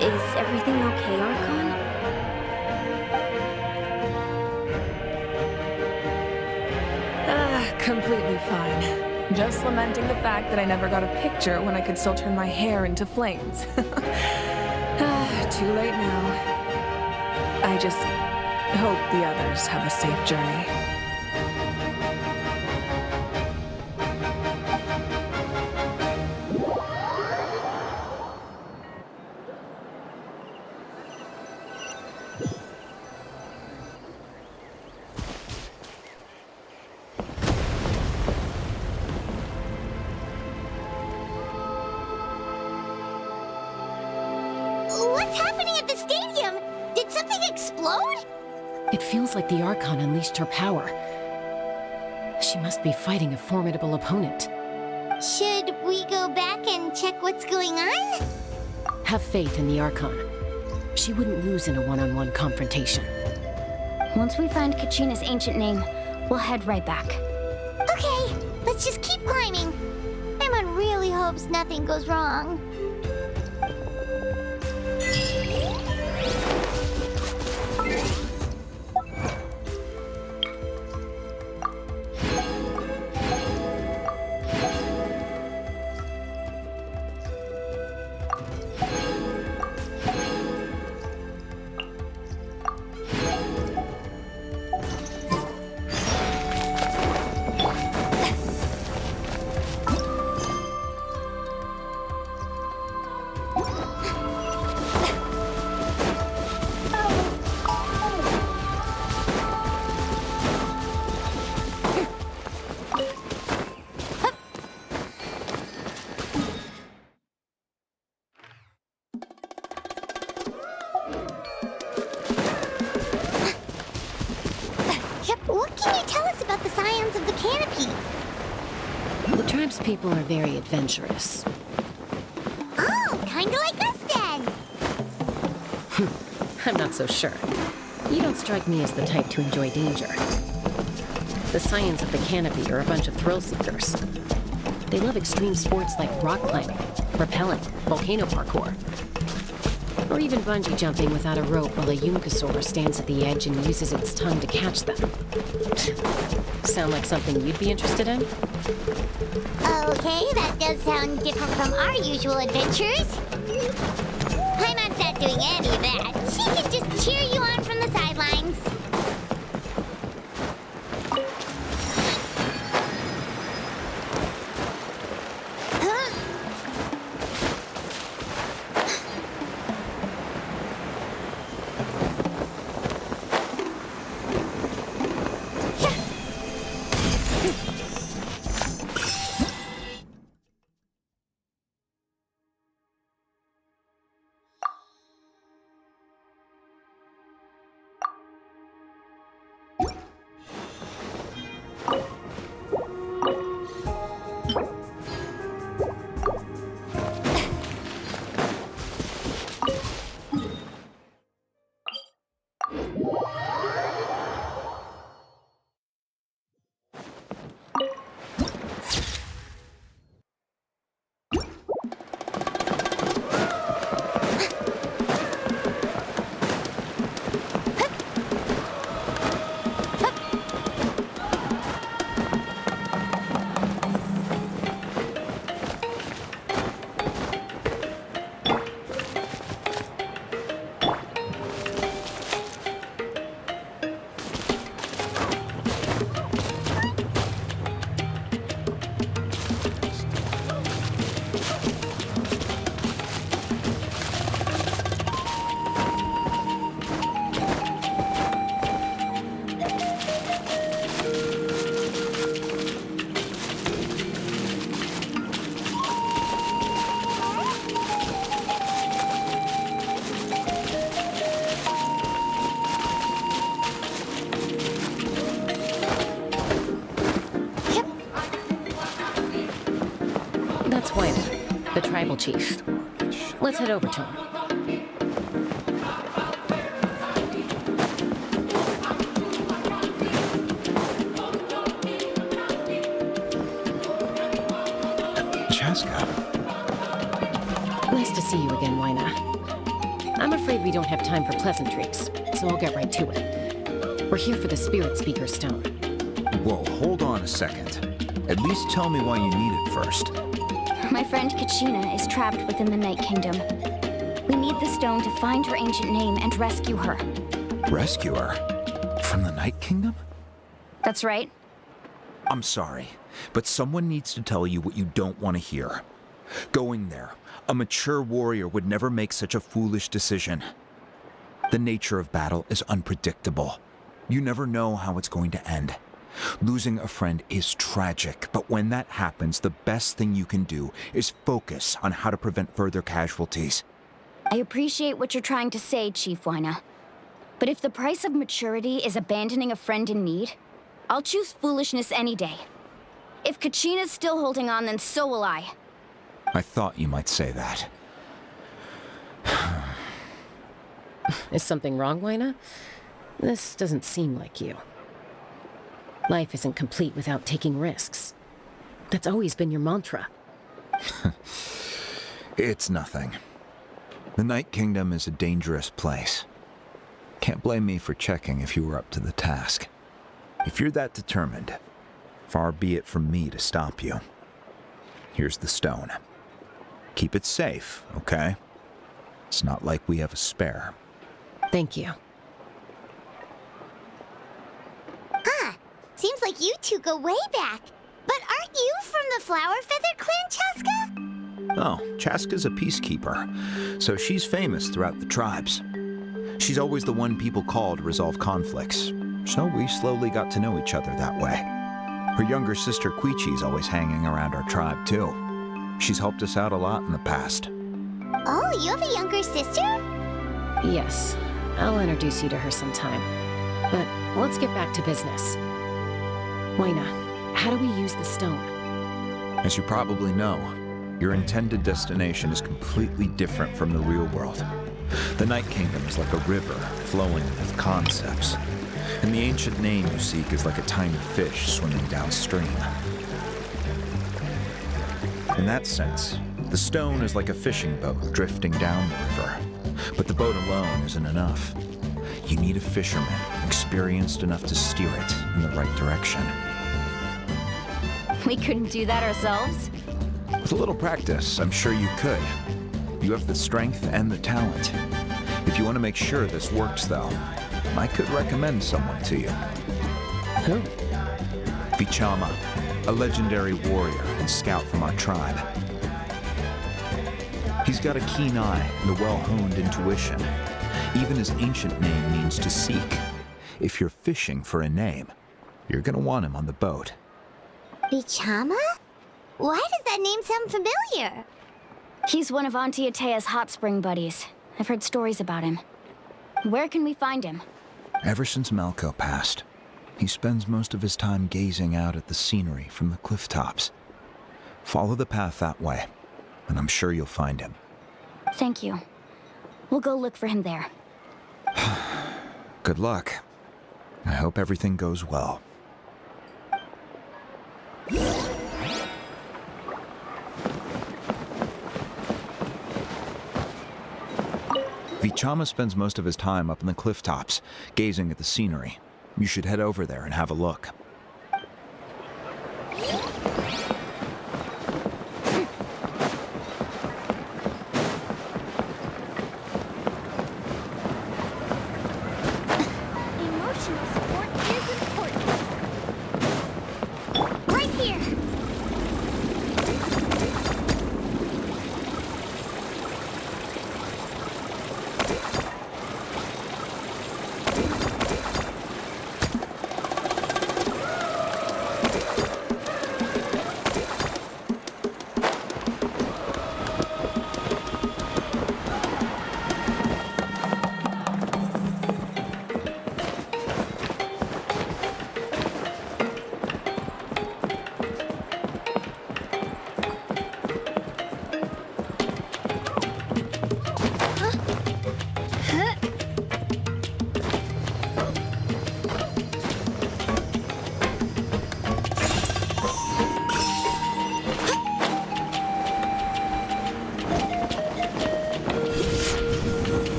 Speaker 11: Is everything okay, Archon?
Speaker 7: Completely fine. Just lamenting the fact that I never got a picture when I could still turn my hair into flames. Too late now. I just hope the others have a safe journey.
Speaker 1: What's happening at the stadium? Did something explode?
Speaker 10: It feels like the Archon unleashed her power. She must be fighting a formidable opponent.
Speaker 1: Should we go back and check what's going on?
Speaker 10: Have faith in the Archon. She wouldn't lose in a one-on-one confrontation.
Speaker 2: Once we find Kachina's ancient name, we'll head right back.
Speaker 1: Okay, let's just keep climbing. Emma really hopes nothing goes wrong. What can you tell us about the scions of the canopy?
Speaker 10: The tribe's people are very adventurous.
Speaker 1: Oh, kinda like us then.
Speaker 10: I'm not so sure. You don't strike me as the type to enjoy danger. The scions of the canopy are a bunch of thrill seekers. They love extreme sports like rock climbing, rappelling, volcano parkour, or even bungee jumping without a rope while a Yunkasaur stands at the edge and uses its tongue to catch them. Sound like something you'd be interested in?
Speaker 1: Okay, that does sound different from our usual adventures. Paimon's not doing any of that. She can just cheer you on from the sidelines.
Speaker 10: Chief. Let's head over to him.
Speaker 13: Chaska.
Speaker 10: Nice to see you again, Wyna. I'm afraid we don't have time for pleasantries, so I'll get right to it. We're here for the Spirit Speaker Stone.
Speaker 13: Whoa, hold on a second. At least tell me why you need it first.
Speaker 2: My friend Kachina is trapped within the Night Kingdom. We need the stone to find her ancient name and rescue her.
Speaker 13: Rescue her? From the Night Kingdom?
Speaker 2: That's right.
Speaker 13: I'm sorry, but someone needs to tell you what you don't want to hear. Going there, a mature warrior would never make such a foolish decision. The nature of battle is unpredictable. You never know how it's going to end. Losing a friend is tragic, but when that happens, the best thing you can do is focus on how to prevent further casualties.
Speaker 2: I appreciate what you're trying to say, Chief Wyna. But if the price of maturity is abandoning a friend in need, I'll choose foolishness any day. If Kachina's still holding on, then so will I.
Speaker 13: I thought you might say that.
Speaker 10: Is something wrong, Wyna? This doesn't seem like you. Life isn't complete without taking risks. That's always been your mantra.
Speaker 13: It's nothing. The Night Kingdom is a dangerous place. Can't blame me for checking if you were up to the task. If you're that determined, far be it from me to stop you. Here's the stone. Keep it safe, okay? It's not like we have a spare.
Speaker 10: Thank you.
Speaker 1: Seems like you two go way back. But aren't you from the Flower Feather Clan, Chaska?
Speaker 13: Oh, Chaska's a peacekeeper, so she's famous throughout the tribes. She's always the one people call to resolve conflicts, so we slowly got to know each other that way. Her younger sister Quichi's always hanging around our tribe, too. She's helped us out a lot in the past.
Speaker 1: Oh, you have a younger sister?
Speaker 10: Yes, I'll introduce you to her sometime. But let's get back to business. Wyna, how do we use the stone?
Speaker 13: As you probably know, your intended destination is completely different from the real world. The Night Kingdom is like a river flowing with concepts, and the ancient name you seek is like a tiny fish swimming downstream. In that sense, the stone is like a fishing boat drifting down the river, but the boat alone isn't enough. You need a fisherman experienced enough to steer it in the right direction.
Speaker 2: We couldn't do that ourselves?
Speaker 13: With a little practice, I'm sure you could. You have the strength and the talent. If you want to make sure this works, though, I could recommend someone to you.
Speaker 10: Who?
Speaker 13: Vichama, a legendary warrior and scout from our tribe. He's got a keen eye and a well-honed intuition. Even his ancient name means to seek. If you're fishing for a name, you're gonna want him on the boat.
Speaker 1: Vichama? Why does that name sound familiar?
Speaker 2: He's one of Auntie Atea's hot spring buddies. I've heard stories about him. Where can we find him?
Speaker 13: Ever since Malko passed, he spends most of his time gazing out at the scenery from the cliff tops. Follow the path that way, and I'm sure you'll find him.
Speaker 2: Thank you. We'll go look for him there.
Speaker 13: Good luck. I hope everything goes well. Vichama spends most of his time up in the cliff tops, gazing at the scenery. You should head over there and have a look.
Speaker 1: Emotional support is important. Right here.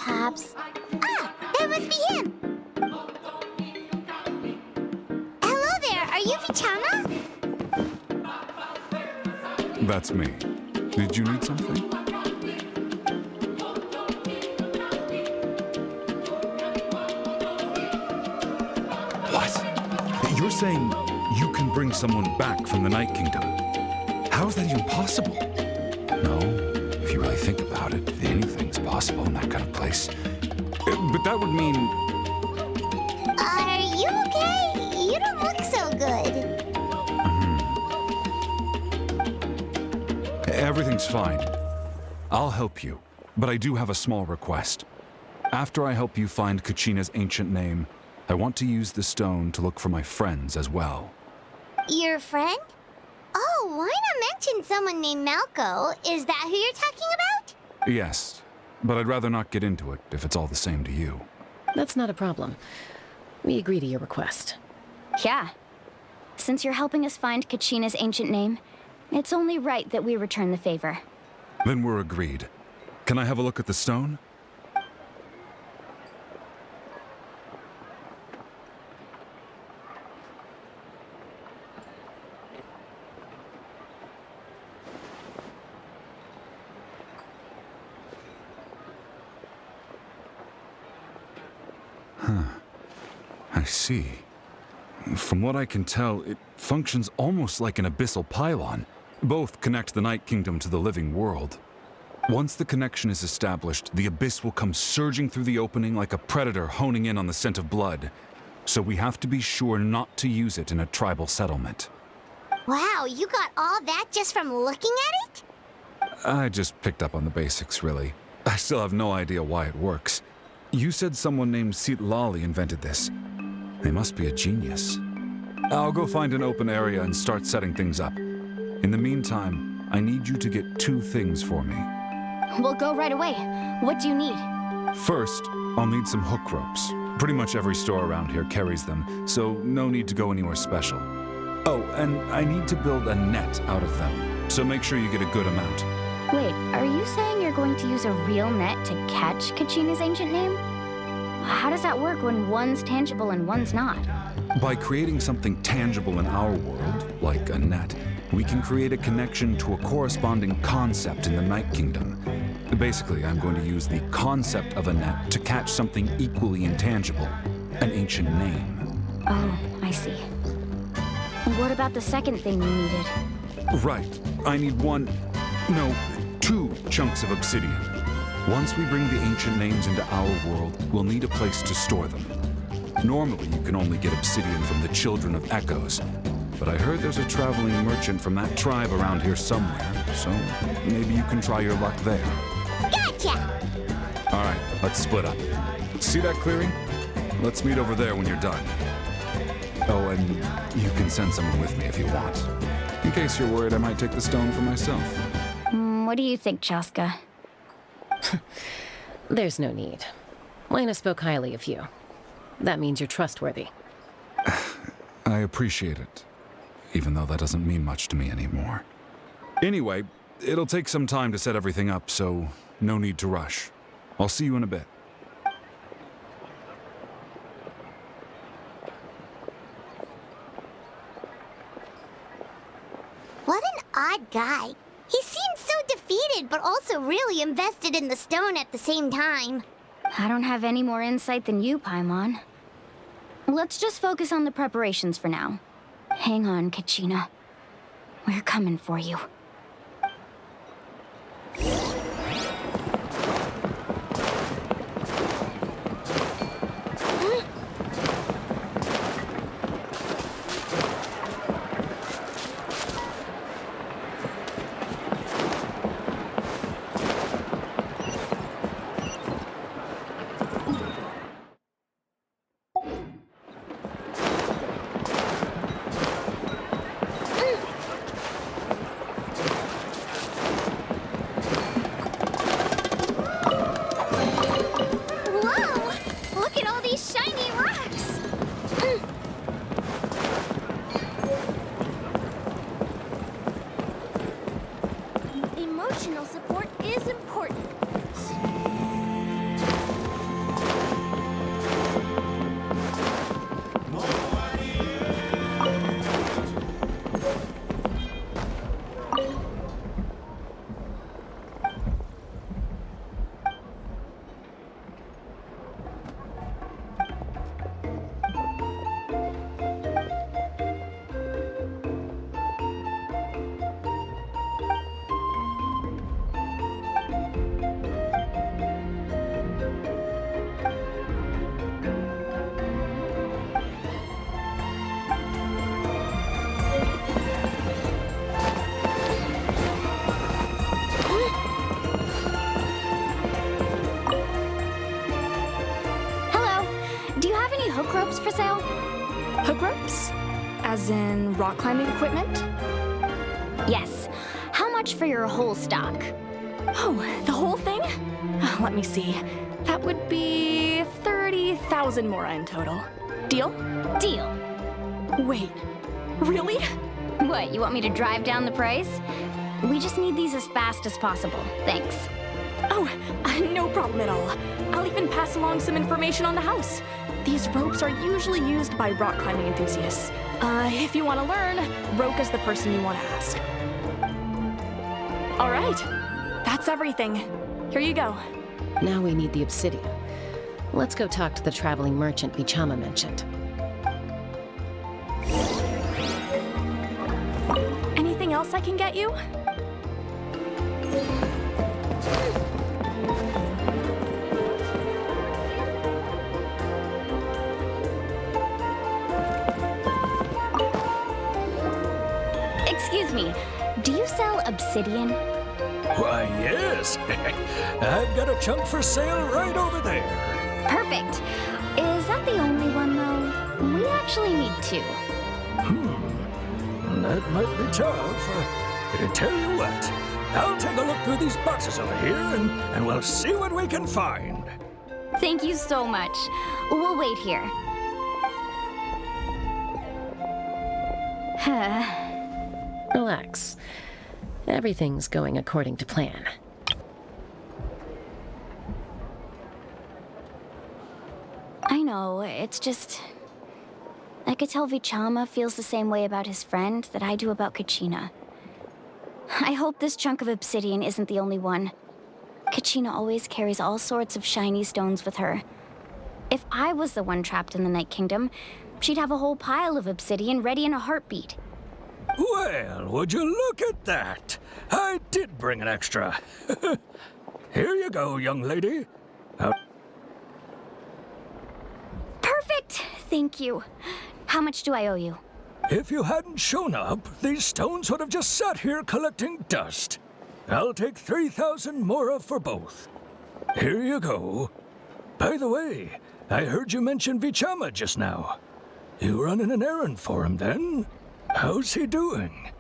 Speaker 1: tops. Ah, that must be him! Hello there, are you Vichama?
Speaker 14: That's me. Did you need something? What? You're saying you can bring someone back from the Night Kingdom? How is that even possible? No, if you really think about it, anything's possible in that kind of place. But that would mean...
Speaker 1: Are you okay? You don't look so good.
Speaker 14: Everything's fine. I'll help you, but I do have a small request. After I help you find Kachina's ancient name, I want to use the stone to look for my friends as well.
Speaker 1: Your friend? Oh, why not mention someone named Malco? Is that who you're talking about?
Speaker 14: Yes, but I'd rather not get into it if it's all the same to you.
Speaker 10: That's not a problem. We agree to your request.
Speaker 2: Yeah. Since you're helping us find Kachina's ancient name, it's only right that we return the favor.
Speaker 14: Then we're agreed. Can I have a look at the stone? I see. From what I can tell, it functions almost like an abyssal pylon. Both connect the Night Kingdom to the living world. Once the connection is established, the abyss will come surging through the opening like a predator honing in on the scent of blood. So we have to be sure not to use it in a tribal settlement.
Speaker 1: Wow, you got all that just from looking at it?
Speaker 14: I just picked up on the basics, really. I still have no idea why it works. You said someone named Sitlali invented this. They must be a genius. I'll go find an open area and start setting things up. In the meantime, I need you to get 2 things for me.
Speaker 2: We'll go right away. What do you need?
Speaker 14: First, I'll need some hook ropes. Pretty much every store around here carries them, so no need to go anywhere special. Oh, and I need to build a net out of them, so make sure you get a good amount.
Speaker 2: Wait, are you saying you're going to use a real net to catch Kachina's ancient name? How does that work when one's tangible and one's not?
Speaker 14: By creating something tangible in our world, like a net, we can create a connection to a corresponding concept in the Night Kingdom. Basically, I'm going to use the concept of a net to catch something equally intangible, an ancient name.
Speaker 2: Oh, I see. What about the second thing you needed?
Speaker 14: Right. I need 2 chunks of obsidian. Once we bring the ancient names into our world, we'll need a place to store them. Normally, you can only get obsidian from the Children of Echoes, but I heard there's a traveling merchant from that tribe around here somewhere, so maybe you can try your luck there.
Speaker 1: Gotcha!
Speaker 14: All right, let's split up. See that clearing? Let's meet over there when you're done. Oh, and you can send someone with me if you want. In case you're worried I might take the stone for myself.
Speaker 2: What do you think, Chaska?
Speaker 10: There's no need. Lena spoke highly of you. That means you're trustworthy.
Speaker 14: I appreciate it, even though that doesn't mean much to me anymore. Anyway, it'll take some time to set everything up, so no need to rush. I'll see you in a bit.
Speaker 1: What an odd guy. He seems so defeated, but also really invested in the stone at the same time.
Speaker 2: I don't have any more insight than you, Paimon. Let's just focus on the preparations for now. Hang on, Kachina. We're coming for you.
Speaker 15: have any hook ropes for sale? Hook ropes? As in rock climbing equipment?
Speaker 2: Yes. How much for your whole stock?
Speaker 15: Oh, the whole thing? Let me see. That would be 30,000 mora in total. Deal?
Speaker 2: Deal.
Speaker 15: Wait, really?
Speaker 2: What, you want me to drive down the price? We just need these as fast as possible. Thanks.
Speaker 15: Oh, no problem at all. I'll even pass along some information on the house. These ropes are usually used by rock climbing enthusiasts. If you want to learn, Roka's the person you want to ask. All right, that's everything. Here you go.
Speaker 10: Now we need the obsidian. Let's go talk to the traveling merchant Vichama mentioned.
Speaker 15: Anything else I can get you?
Speaker 2: Excuse me, do you sell obsidian?
Speaker 6: Why, yes. I've got a chunk for sale right over there.
Speaker 2: Perfect. Is that the only one, though? We actually need two.
Speaker 6: That might be tough. Tell you what, I'll take a look through these boxes over here and we'll see what we can find.
Speaker 2: Thank you so much. We'll wait here.
Speaker 10: Relax. Everything's going according to plan.
Speaker 2: I know, it's just... I could tell Vichama feels the same way about his friend that I do about Kachina. I hope this chunk of obsidian isn't the only one. Kachina always carries all sorts of shiny stones with her. If I was the one trapped in the Night Kingdom, she'd have a whole pile of obsidian ready in a heartbeat.
Speaker 6: Well, would you look at that? I did bring an extra. Here you go, young lady.
Speaker 2: Perfect! Thank you. How much do I owe you?
Speaker 6: If you hadn't shown up, these stones would have just sat here collecting dust. I'll take 3,000 mora for both. Here you go. By the way, I heard you mention Vichama just now. You running an errand for him, then? How's he doing?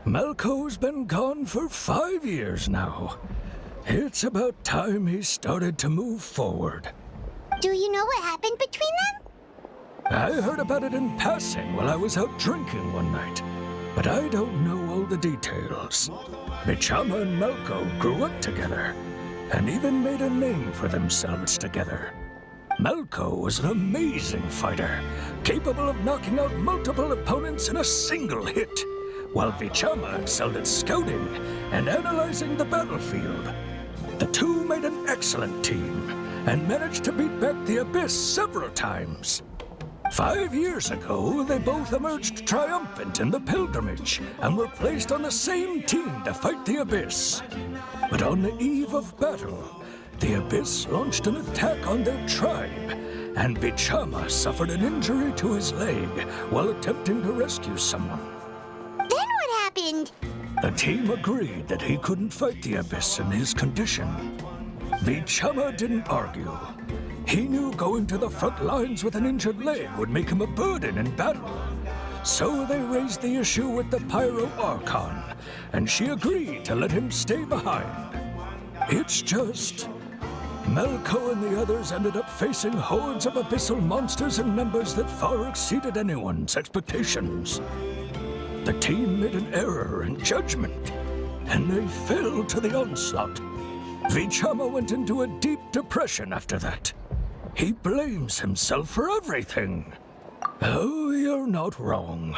Speaker 6: Malko's been gone for 5 years now. It's about time he started to move forward.
Speaker 1: Do you know what happened between them?
Speaker 6: I heard about it in passing while I was out drinking one night, but I don't know all the details. Vichama and Malko grew up together, and even made a name for themselves together. Malko was an amazing fighter, capable of knocking out multiple opponents in a single hit, while Vichama excelled at scouting and analyzing the battlefield. The two made an excellent team, and managed to beat back the Abyss several times. 5 years ago, they both emerged triumphant in the pilgrimage and were placed on the same team to fight the Abyss. But on the eve of battle, the Abyss launched an attack on their tribe, and Vichama suffered an injury to his leg while attempting to rescue someone.
Speaker 1: Then what happened?
Speaker 6: The team agreed that he couldn't fight the Abyss in his condition. Vichama didn't argue. He knew going to the front lines with an injured leg would make him a burden in battle. So they raised the issue with the Pyro Archon, and she agreed to let him stay behind. It's just... Malko and the others ended up facing hordes of abyssal monsters in numbers that far exceeded anyone's expectations. The team made an error in judgment, and they fell to the onslaught. Vichama went into a deep depression after that. He blames himself for everything. Oh, you're not wrong.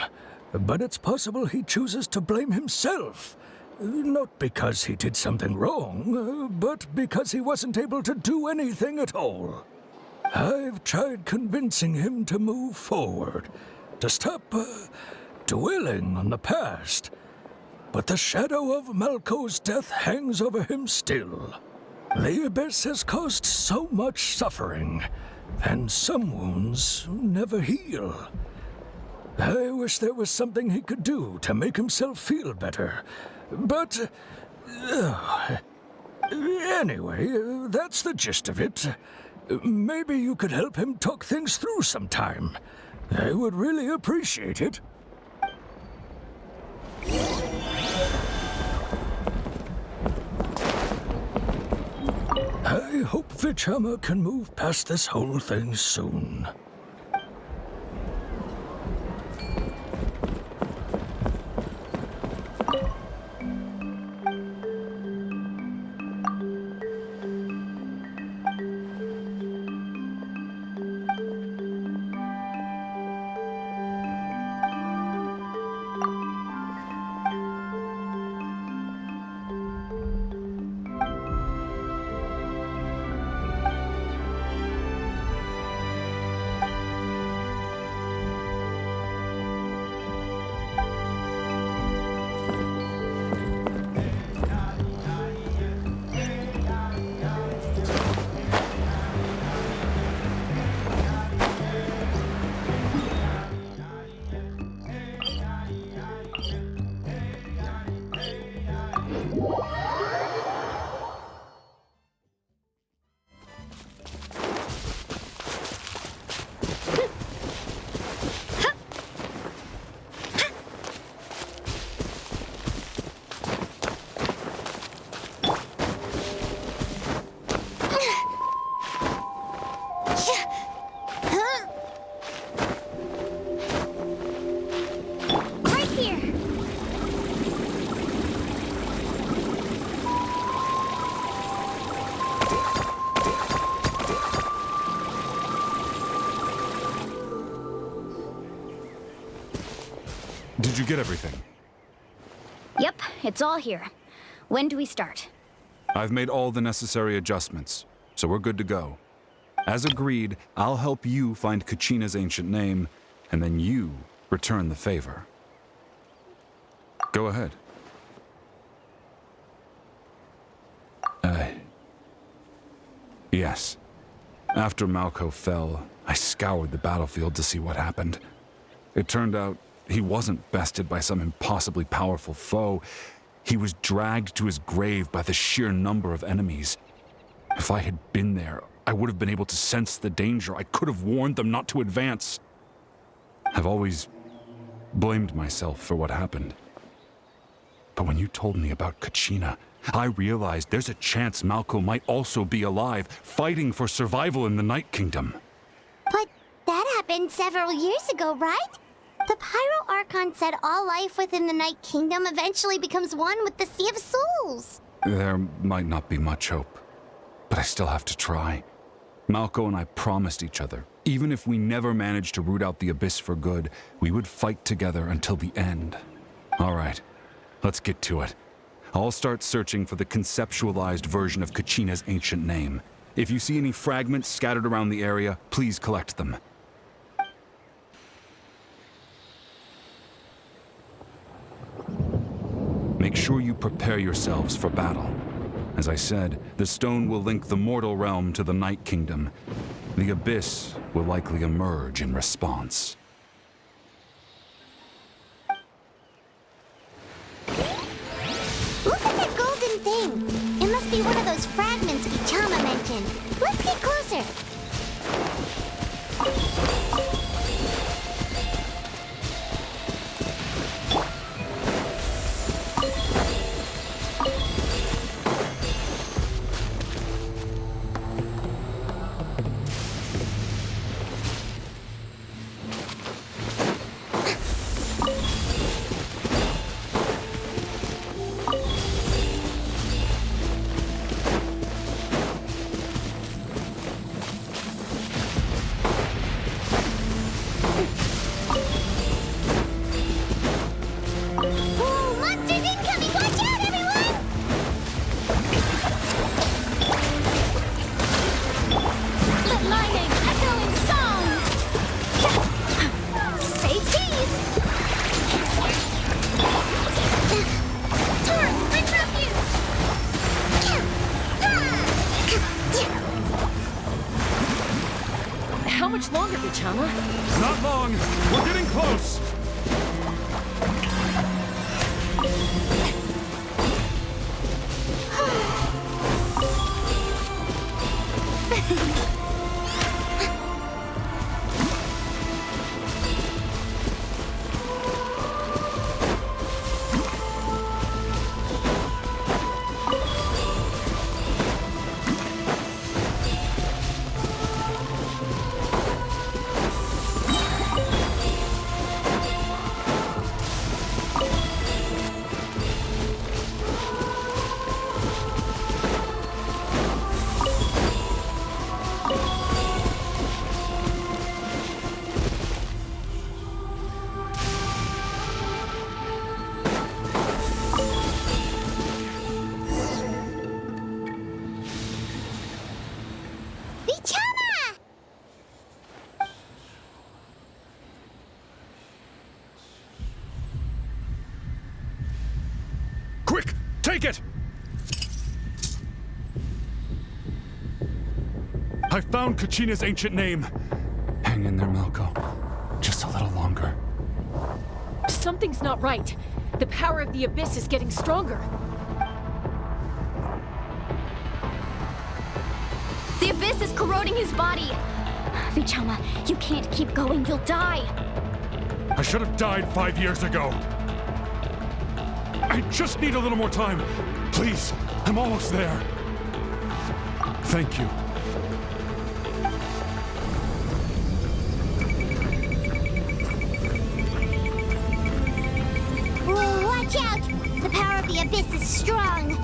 Speaker 6: But it's possible he chooses to blame himself. Not because he did something wrong, but because he wasn't able to do anything at all. I've tried convincing him to move forward, to stop dwelling on the past. But the shadow of Malko's death hangs over him still. The Abyss has caused so much suffering, and some wounds never heal. I wish there was something he could do to make himself feel better, but... anyway, that's the gist of it. maybe you could help him talk things through sometime. I would really appreciate it. I hope Vichama can move past this whole thing soon.
Speaker 14: Did you get everything?
Speaker 2: Yep, it's all here. When do we start?
Speaker 14: I've made all the necessary adjustments, so we're good to go. As agreed, I'll help you find Kachina's ancient name, and then you return the favor. Go ahead. Yes. After Malko fell, I scoured the battlefield to see what happened. It turned out he wasn't bested by some impossibly powerful foe. He was dragged to his grave by the sheer number of enemies. If I had been there, I would have been able to sense the danger. I could have warned them not to advance. I've always blamed myself for what happened. But when you told me about Kachina, I realized there's a chance Malko might also be alive, fighting for survival in the Night Kingdom.
Speaker 1: But that happened several years ago, right? The Pyro Archon said all life within the Night Kingdom eventually becomes one with the Sea of Souls.
Speaker 14: There might not be much hope, but I still have to try. Malko and I promised each other, even if we never managed to root out the Abyss for good, we would fight together until the end. All right, let's get to it. I'll start searching for the conceptualized version of Kachina's ancient name. If you see any fragments scattered around the area, please collect them. Make sure you prepare yourselves for battle. As I said, the stone will link the mortal realm to the Night Kingdom. The Abyss will likely emerge in response.
Speaker 1: Look at that golden thing. It must be one of those fragments Vichama mentioned. Let's get closer.
Speaker 10: How much longer, Vichama?
Speaker 14: Not long. We're getting close. Quick, take it! I found Kachina's ancient name. Hang in there, Malko. Just a little longer.
Speaker 10: Something's not right. The power of the Abyss is getting stronger.
Speaker 2: The Abyss is corroding his body. Vichama, you can't keep going. You'll die.
Speaker 14: I should have died 5 years ago. I just need a little more time. Please, I'm almost there. Thank you.
Speaker 1: Whoa, watch out! The power of the Abyss is strong.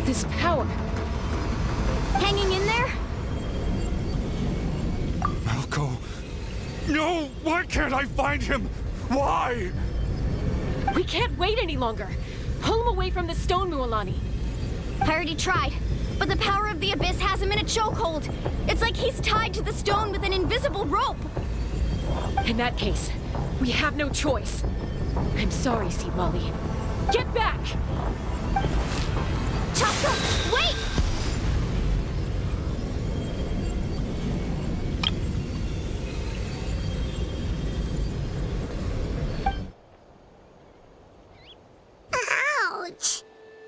Speaker 10: This power.
Speaker 2: Hanging in there?
Speaker 14: Malko. No! Why can't I find him? Why?
Speaker 10: We can't wait any longer. Pull him away from the stone, Mualani.
Speaker 2: I already tried, but the power of the Abyss has him in a chokehold. It's like he's tied to the stone with an invisible rope.
Speaker 10: In that case, we have no choice. I'm sorry, Seawally. Get back!
Speaker 2: Chaska, wait!
Speaker 1: Ouch!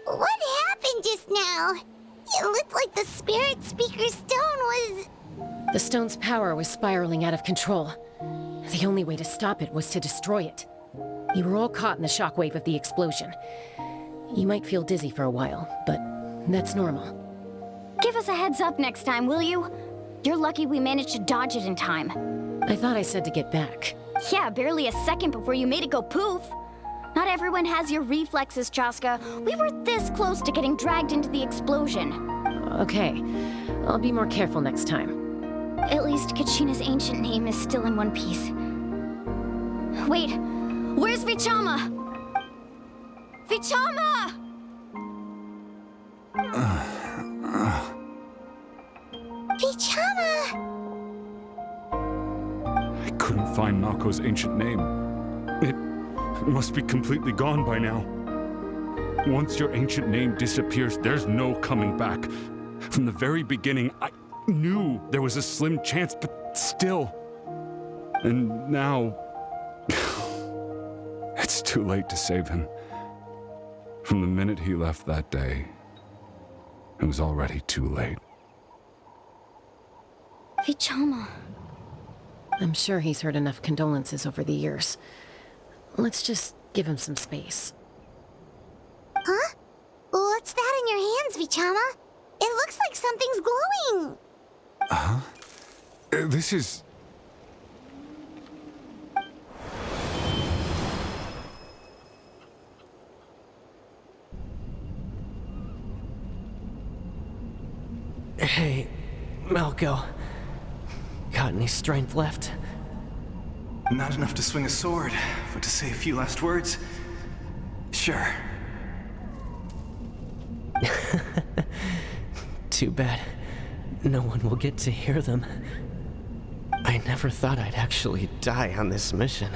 Speaker 1: What happened just now? It looked like the Spirit Speaker's stone was...
Speaker 10: The stone's power was spiraling out of control. The only way to stop it was to destroy it. You were all caught in the shockwave of the explosion. You might feel dizzy for a while, but that's normal.
Speaker 2: Give us a heads up next time, will you? You're lucky we managed to dodge it in time.
Speaker 10: I thought I said to get back.
Speaker 2: Yeah, barely a second before you made it go poof. Not everyone has your reflexes, Chaska. We were this close to getting dragged into the explosion.
Speaker 10: Okay, I'll be more careful next time.
Speaker 2: At least Kachina's ancient name is still in one piece. Wait, where's Vichama? Vichama!
Speaker 1: Vichama!
Speaker 14: I couldn't find Malko's ancient name. It must be completely gone by now. Once your ancient name disappears, there's no coming back. From the very beginning, I knew there was a slim chance, but still. And now... it's too late to save him. From the minute he left that day, it was already too late.
Speaker 2: Vichama.
Speaker 10: I'm sure he's heard enough condolences over the years. Let's just give him some space.
Speaker 1: Huh? What's that in your hands, Vichama? It looks like something's glowing.
Speaker 14: Huh? This is...
Speaker 16: Hey, Malko. Got any strength left?
Speaker 17: Not enough to swing a sword, but to say a few last words? Sure.
Speaker 16: Too bad. No one will get to hear them. I never thought I'd actually die on this mission.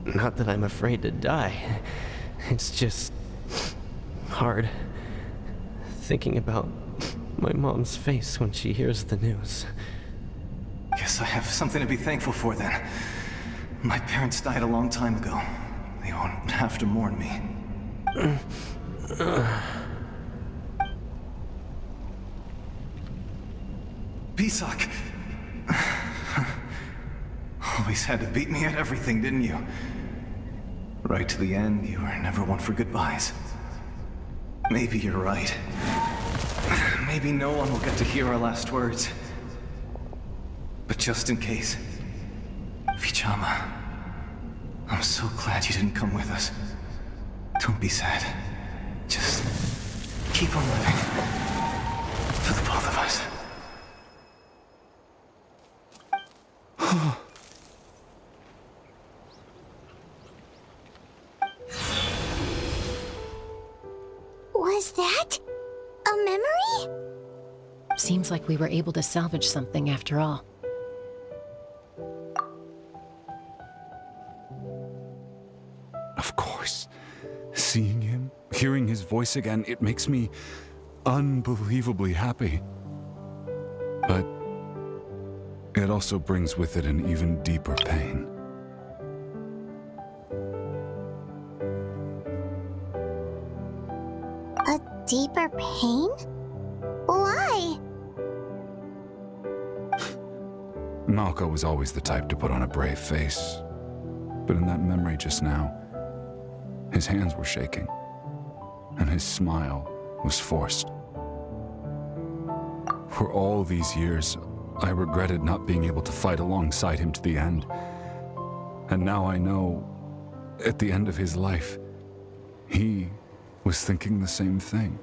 Speaker 16: Not that I'm afraid to die. It's just... hard. Thinking about my mom's face when she hears the news.
Speaker 17: Guess I have something to be thankful for then. My parents died a long time ago. They won't have to mourn me. Pisak! Always had to beat me at everything, didn't you? Right to the end, you were never one for goodbyes. Maybe you're right. Maybe no one will get to hear our last words. But just in case, Vichama, I'm so glad you didn't come with us. Don't be sad. Just keep on living. For the both of us.
Speaker 1: Was that A memory?
Speaker 10: Seems like we were able to salvage something after all.
Speaker 14: Of course. Seeing him, hearing his voice again, it makes me unbelievably happy. But it also brings with it an even deeper pain.
Speaker 1: A deeper pain? Why?
Speaker 14: Malco was always the type to put on a brave face. But in that memory just now, his hands were shaking, and his smile was forced. For all these years, I regretted not being able to fight alongside him to the end. And now I know, at the end of his life, he was thinking the same thing.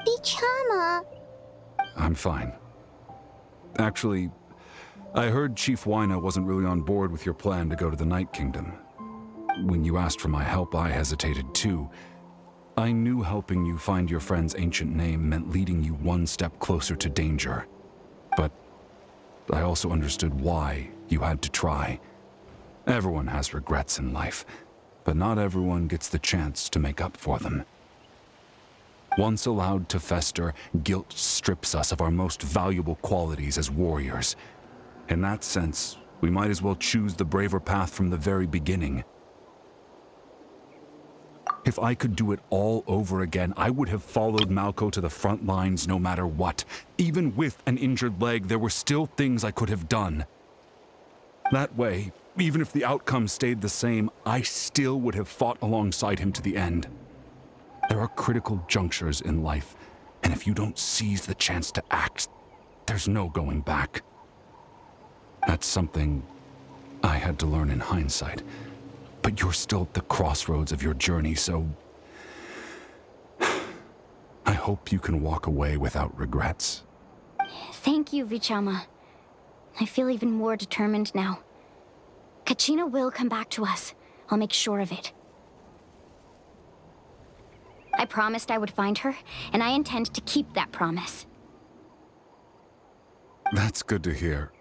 Speaker 1: Vichama.
Speaker 14: I'm fine. Actually, I heard Chief Wyna wasn't really on board with your plan to go to the Night Kingdom. When you asked for my help, I hesitated too. I knew helping you find your friend's ancient name meant leading you one step closer to danger. But I also understood why you had to try. Everyone has regrets in life, but not everyone gets the chance to make up for them. Once allowed to fester, guilt strips us of our most valuable qualities as warriors. In that sense, we might as well choose the braver path from the very beginning. If I could do it all over again, I would have followed Malco to the front lines no matter what. Even with an injured leg, there were still things I could have done. That way, even if the outcome stayed the same, I still would have fought alongside him to the end. There are critical junctures in life, and if you don't seize the chance to act, there's no going back. That's something I had to learn in hindsight. But you're still at the crossroads of your journey, so I hope you can walk away without regrets.
Speaker 2: Thank you, Vichama. I feel even more determined now. Kachina will come back to us. I'll make sure of it. I promised I would find her, and I intend to keep that promise.
Speaker 14: That's good to hear.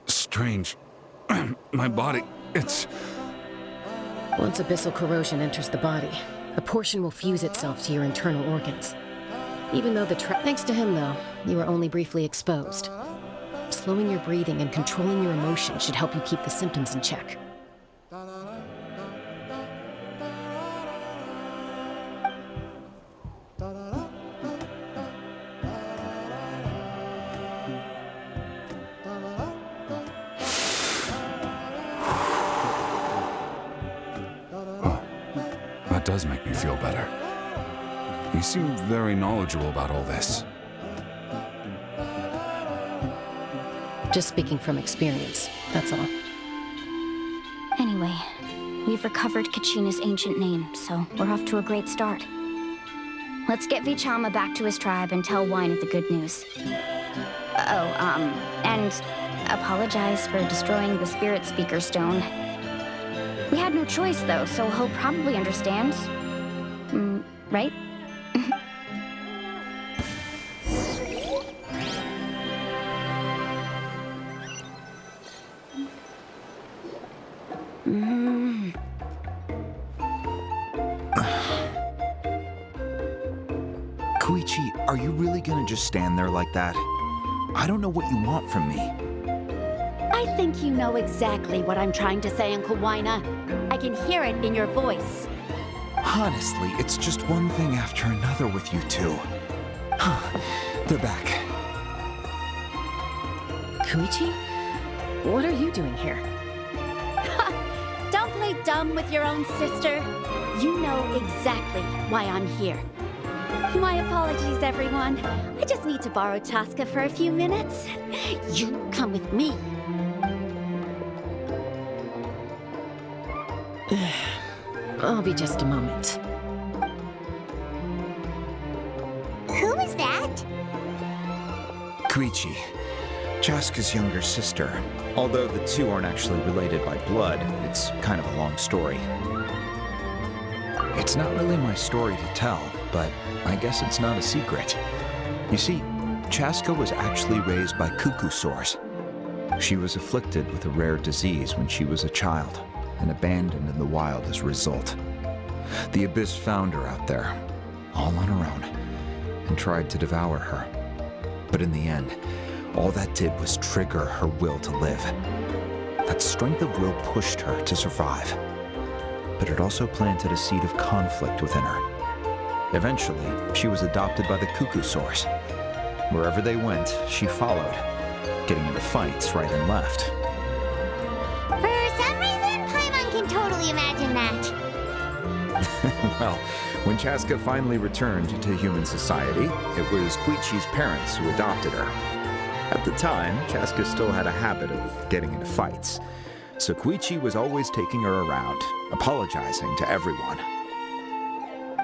Speaker 14: Strange. My body, it's...
Speaker 10: Once abyssal corrosion enters the body, a portion will fuse itself to your internal organs. Even though Thanks to him, though, you were only briefly exposed. Slowing your breathing and controlling your emotions should help you keep the symptoms in check.
Speaker 14: That does make me feel better. You seem very knowledgeable about all this.
Speaker 10: Just speaking from experience, that's all.
Speaker 2: Anyway, we've recovered Kachina's ancient name, so we're off to a great start. Let's get Vichama back to his tribe and tell Wyna the good news. And apologize for destroying the Spirit Speaker Stone. We had no choice, though, so he'll probably understand. Right?
Speaker 13: Koichi, are you really gonna just stand there like that? I don't know what you want from me.
Speaker 18: I think you know exactly what I'm trying to say, Uncle Wyna. I can hear it in your voice.
Speaker 13: Honestly, it's just one thing after another with you two. They're back.
Speaker 10: Koichi? What are you doing here?
Speaker 18: Don't play dumb with your own sister. You know exactly why I'm here. My apologies, everyone. I just need to borrow Tosca for a few minutes. You come with me.
Speaker 10: I'll be just a moment.
Speaker 1: Who is that?
Speaker 13: Koichi, Chaska's younger sister. Although the two aren't actually related by blood, it's kind of a long story. It's not really my story to tell, but I guess it's not a secret. You see, Chaska was actually raised by cuckoo sores. She was afflicted with a rare disease when she was a child and abandoned in the wild as a result. The Abyss found her out there, all on her own, and tried to devour her. But in the end, all that did was trigger her will to live. That strength of will pushed her to survive, but it also planted a seed of conflict within her. Eventually, she was adopted by the cuckoo sores. Wherever they went, she followed, getting into fights right and left.
Speaker 1: For some reason, Paimon can totally imagine that.
Speaker 13: Well, when Chaska finally returned to human society, it was Koichi's parents who adopted her. At the time, Chaska still had a habit of getting into fights, so Koichi was always taking her around, apologizing to everyone.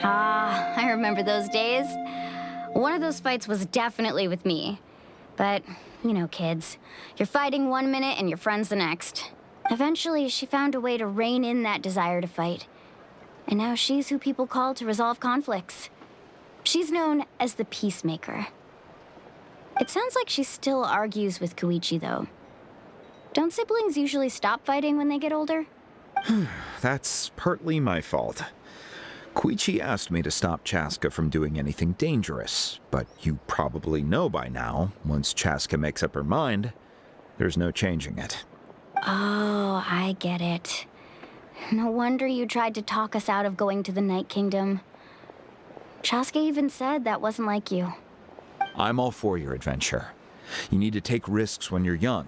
Speaker 2: Ah, I remember those days. One of those fights was definitely with me. But, you know, kids. You're fighting one minute and your friend's the next. Eventually, she found a way to rein in that desire to fight. And now she's who people call to resolve conflicts. She's known as the Peacemaker. It sounds like she still argues with Koichi, though. Don't siblings usually stop fighting when they get older?
Speaker 13: That's partly my fault. Koichi asked me to stop Chaska from doing anything dangerous, but you probably know by now, once Chaska makes up her mind, there's no changing it.
Speaker 2: Oh, I get it. No wonder you tried to talk us out of going to the Night Kingdom. Chaska even said that wasn't like you.
Speaker 13: I'm all for your adventure. You need to take risks when you're young,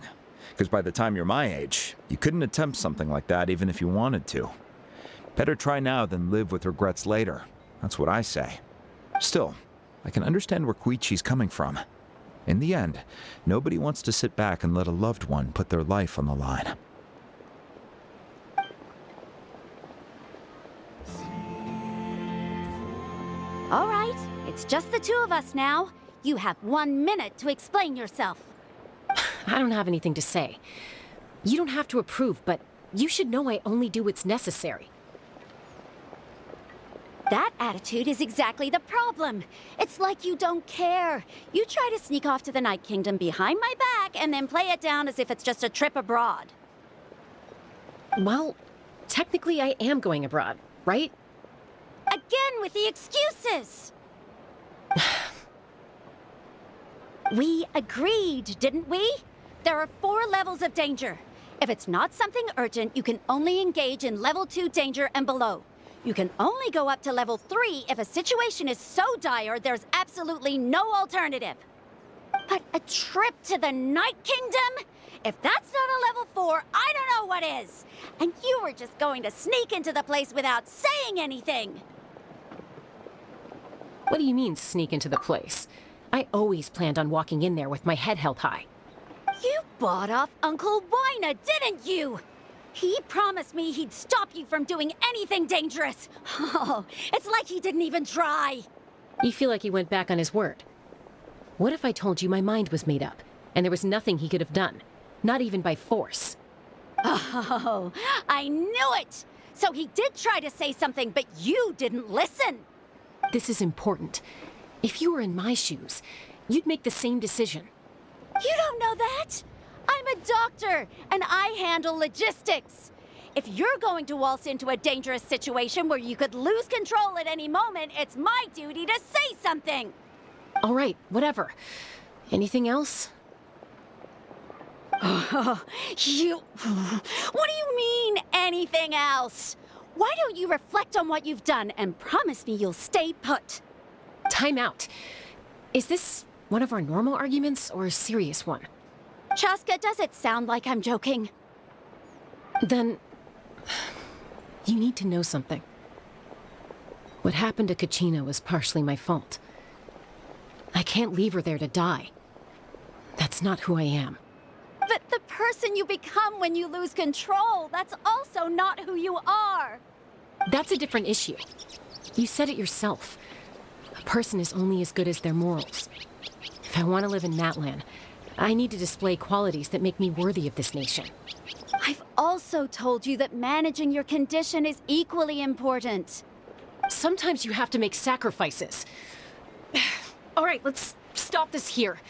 Speaker 13: because by the time you're my age, you couldn't attempt something like that even if you wanted to. Better try now than live with regrets later. That's what I say. Still, I can understand where Koichi's coming from. In the end, nobody wants to sit back and let a loved one put their life on the line.
Speaker 18: All right, it's just the two of us now. You have 1 minute to explain yourself.
Speaker 10: I don't have anything to say. You don't have to approve, but you should know I only do what's necessary.
Speaker 18: That attitude is exactly the problem. It's like you don't care. You try to sneak off to the Night Kingdom behind my back and then play it down as if it's just a trip abroad.
Speaker 10: Well, technically I am going abroad, right?
Speaker 18: Again with the excuses! We agreed, didn't we? There are 4 levels of danger. If it's not something urgent, you can only engage in level 2 danger and below. You can only go up to level 3 if a situation is so dire there's absolutely no alternative. But a trip to the Night Kingdom? If that's not a level 4, I don't know what is. And you were just going to sneak into the place without saying anything.
Speaker 10: What do you mean, sneak into the place? I always planned on walking in there with my head held high.
Speaker 18: You bought off Uncle Wina, didn't you? He promised me he'd stop you from doing anything dangerous. Oh, it's like he didn't even try.
Speaker 10: You feel like he went back on his word. What if I told you my mind was made up, and there was nothing he could have done? Not even by force.
Speaker 18: Oh, I knew it! So he did try to say something, but you didn't listen.
Speaker 10: This is important. If you were in my shoes, you'd make the same decision.
Speaker 18: You don't know that? I'm a doctor, and I handle logistics. If you're going to waltz into a dangerous situation where you could lose control at any moment, it's my duty to say something.
Speaker 10: All right, whatever. Anything else?
Speaker 18: Oh, what do you mean, anything else? Why don't you reflect on what you've done and promise me you'll stay put?
Speaker 10: Time out. Is this one of our normal arguments or a serious one?
Speaker 18: Chaska, does it sound like I'm joking?
Speaker 10: Then, you need to know something. What happened to Kachina was partially my fault. I can't leave her there to die. That's not who I am.
Speaker 18: But the person you become when you lose control, that's also not who you are.
Speaker 10: That's a different issue. You said it yourself. A person is only as good as their morals. If I want to live in Natlan, I need to display qualities that make me worthy of this nation.
Speaker 18: I've also told you that managing your condition is equally important.
Speaker 10: Sometimes you have to make sacrifices. All right, let's stop this here.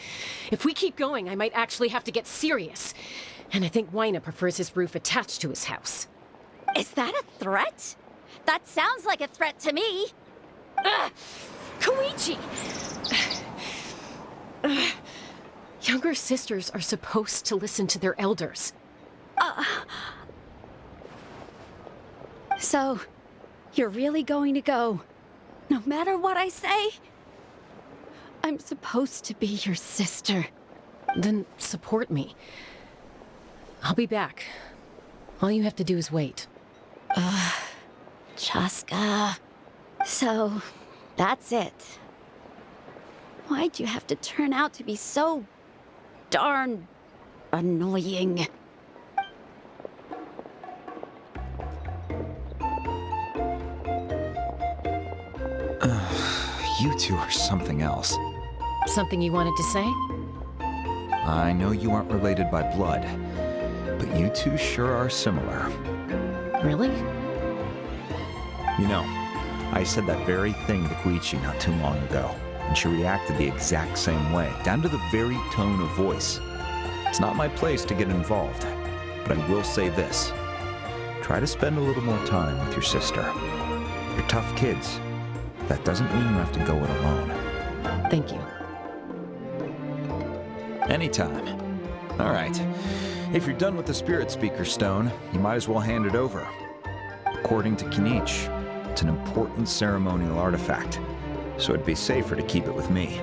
Speaker 10: If we keep going, I might actually have to get serious. And I think Waina prefers his roof attached to his house.
Speaker 18: Is that a threat? That sounds like a threat to me.
Speaker 10: Koichi! Younger sisters are supposed to listen to their elders.
Speaker 18: So, you're really going to go, no matter what I say? I'm supposed to be your sister.
Speaker 10: Then support me. I'll be back. All you have to do is wait.
Speaker 18: Chaska. So, that's it. Why'd you have to turn out to be so darn annoying?
Speaker 13: You two are something else.
Speaker 10: Something you wanted to say?
Speaker 13: I know you aren't related by blood, but you two sure are similar.
Speaker 10: Really?
Speaker 13: You know, I said that very thing to Koichi not too long ago, and she reacted the exact same way, down to the very tone of voice. It's not my place to get involved, but I will say this. Try to spend a little more time with your sister. You're tough kids. That doesn't mean you have to go it alone.
Speaker 10: Thank you.
Speaker 13: Anytime. All right. If you're done with the Spirit Speaker Stone, you might as well hand it over. According to Kinich, it's an important ceremonial artifact, so it'd be safer to keep it with me.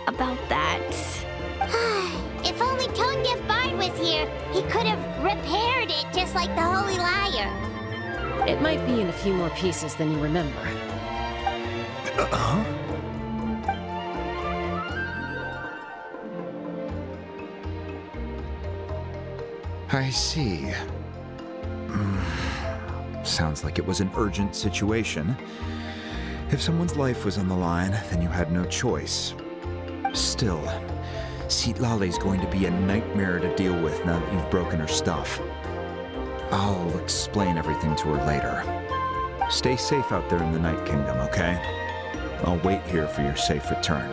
Speaker 2: About that.
Speaker 1: If only Tone Deaf Bard was here, he could have repaired it just like the Holy Liar.
Speaker 10: It might be in a few more pieces than you remember.
Speaker 13: Huh? I see. Sounds like it was an urgent situation. If someone's life was on the line, then you had no choice. Still, Citlali's going to be a nightmare to deal with now that you've broken her stuff. I'll explain everything to her later. Stay safe out there in the Night Kingdom, okay? I'll wait here for your safe return.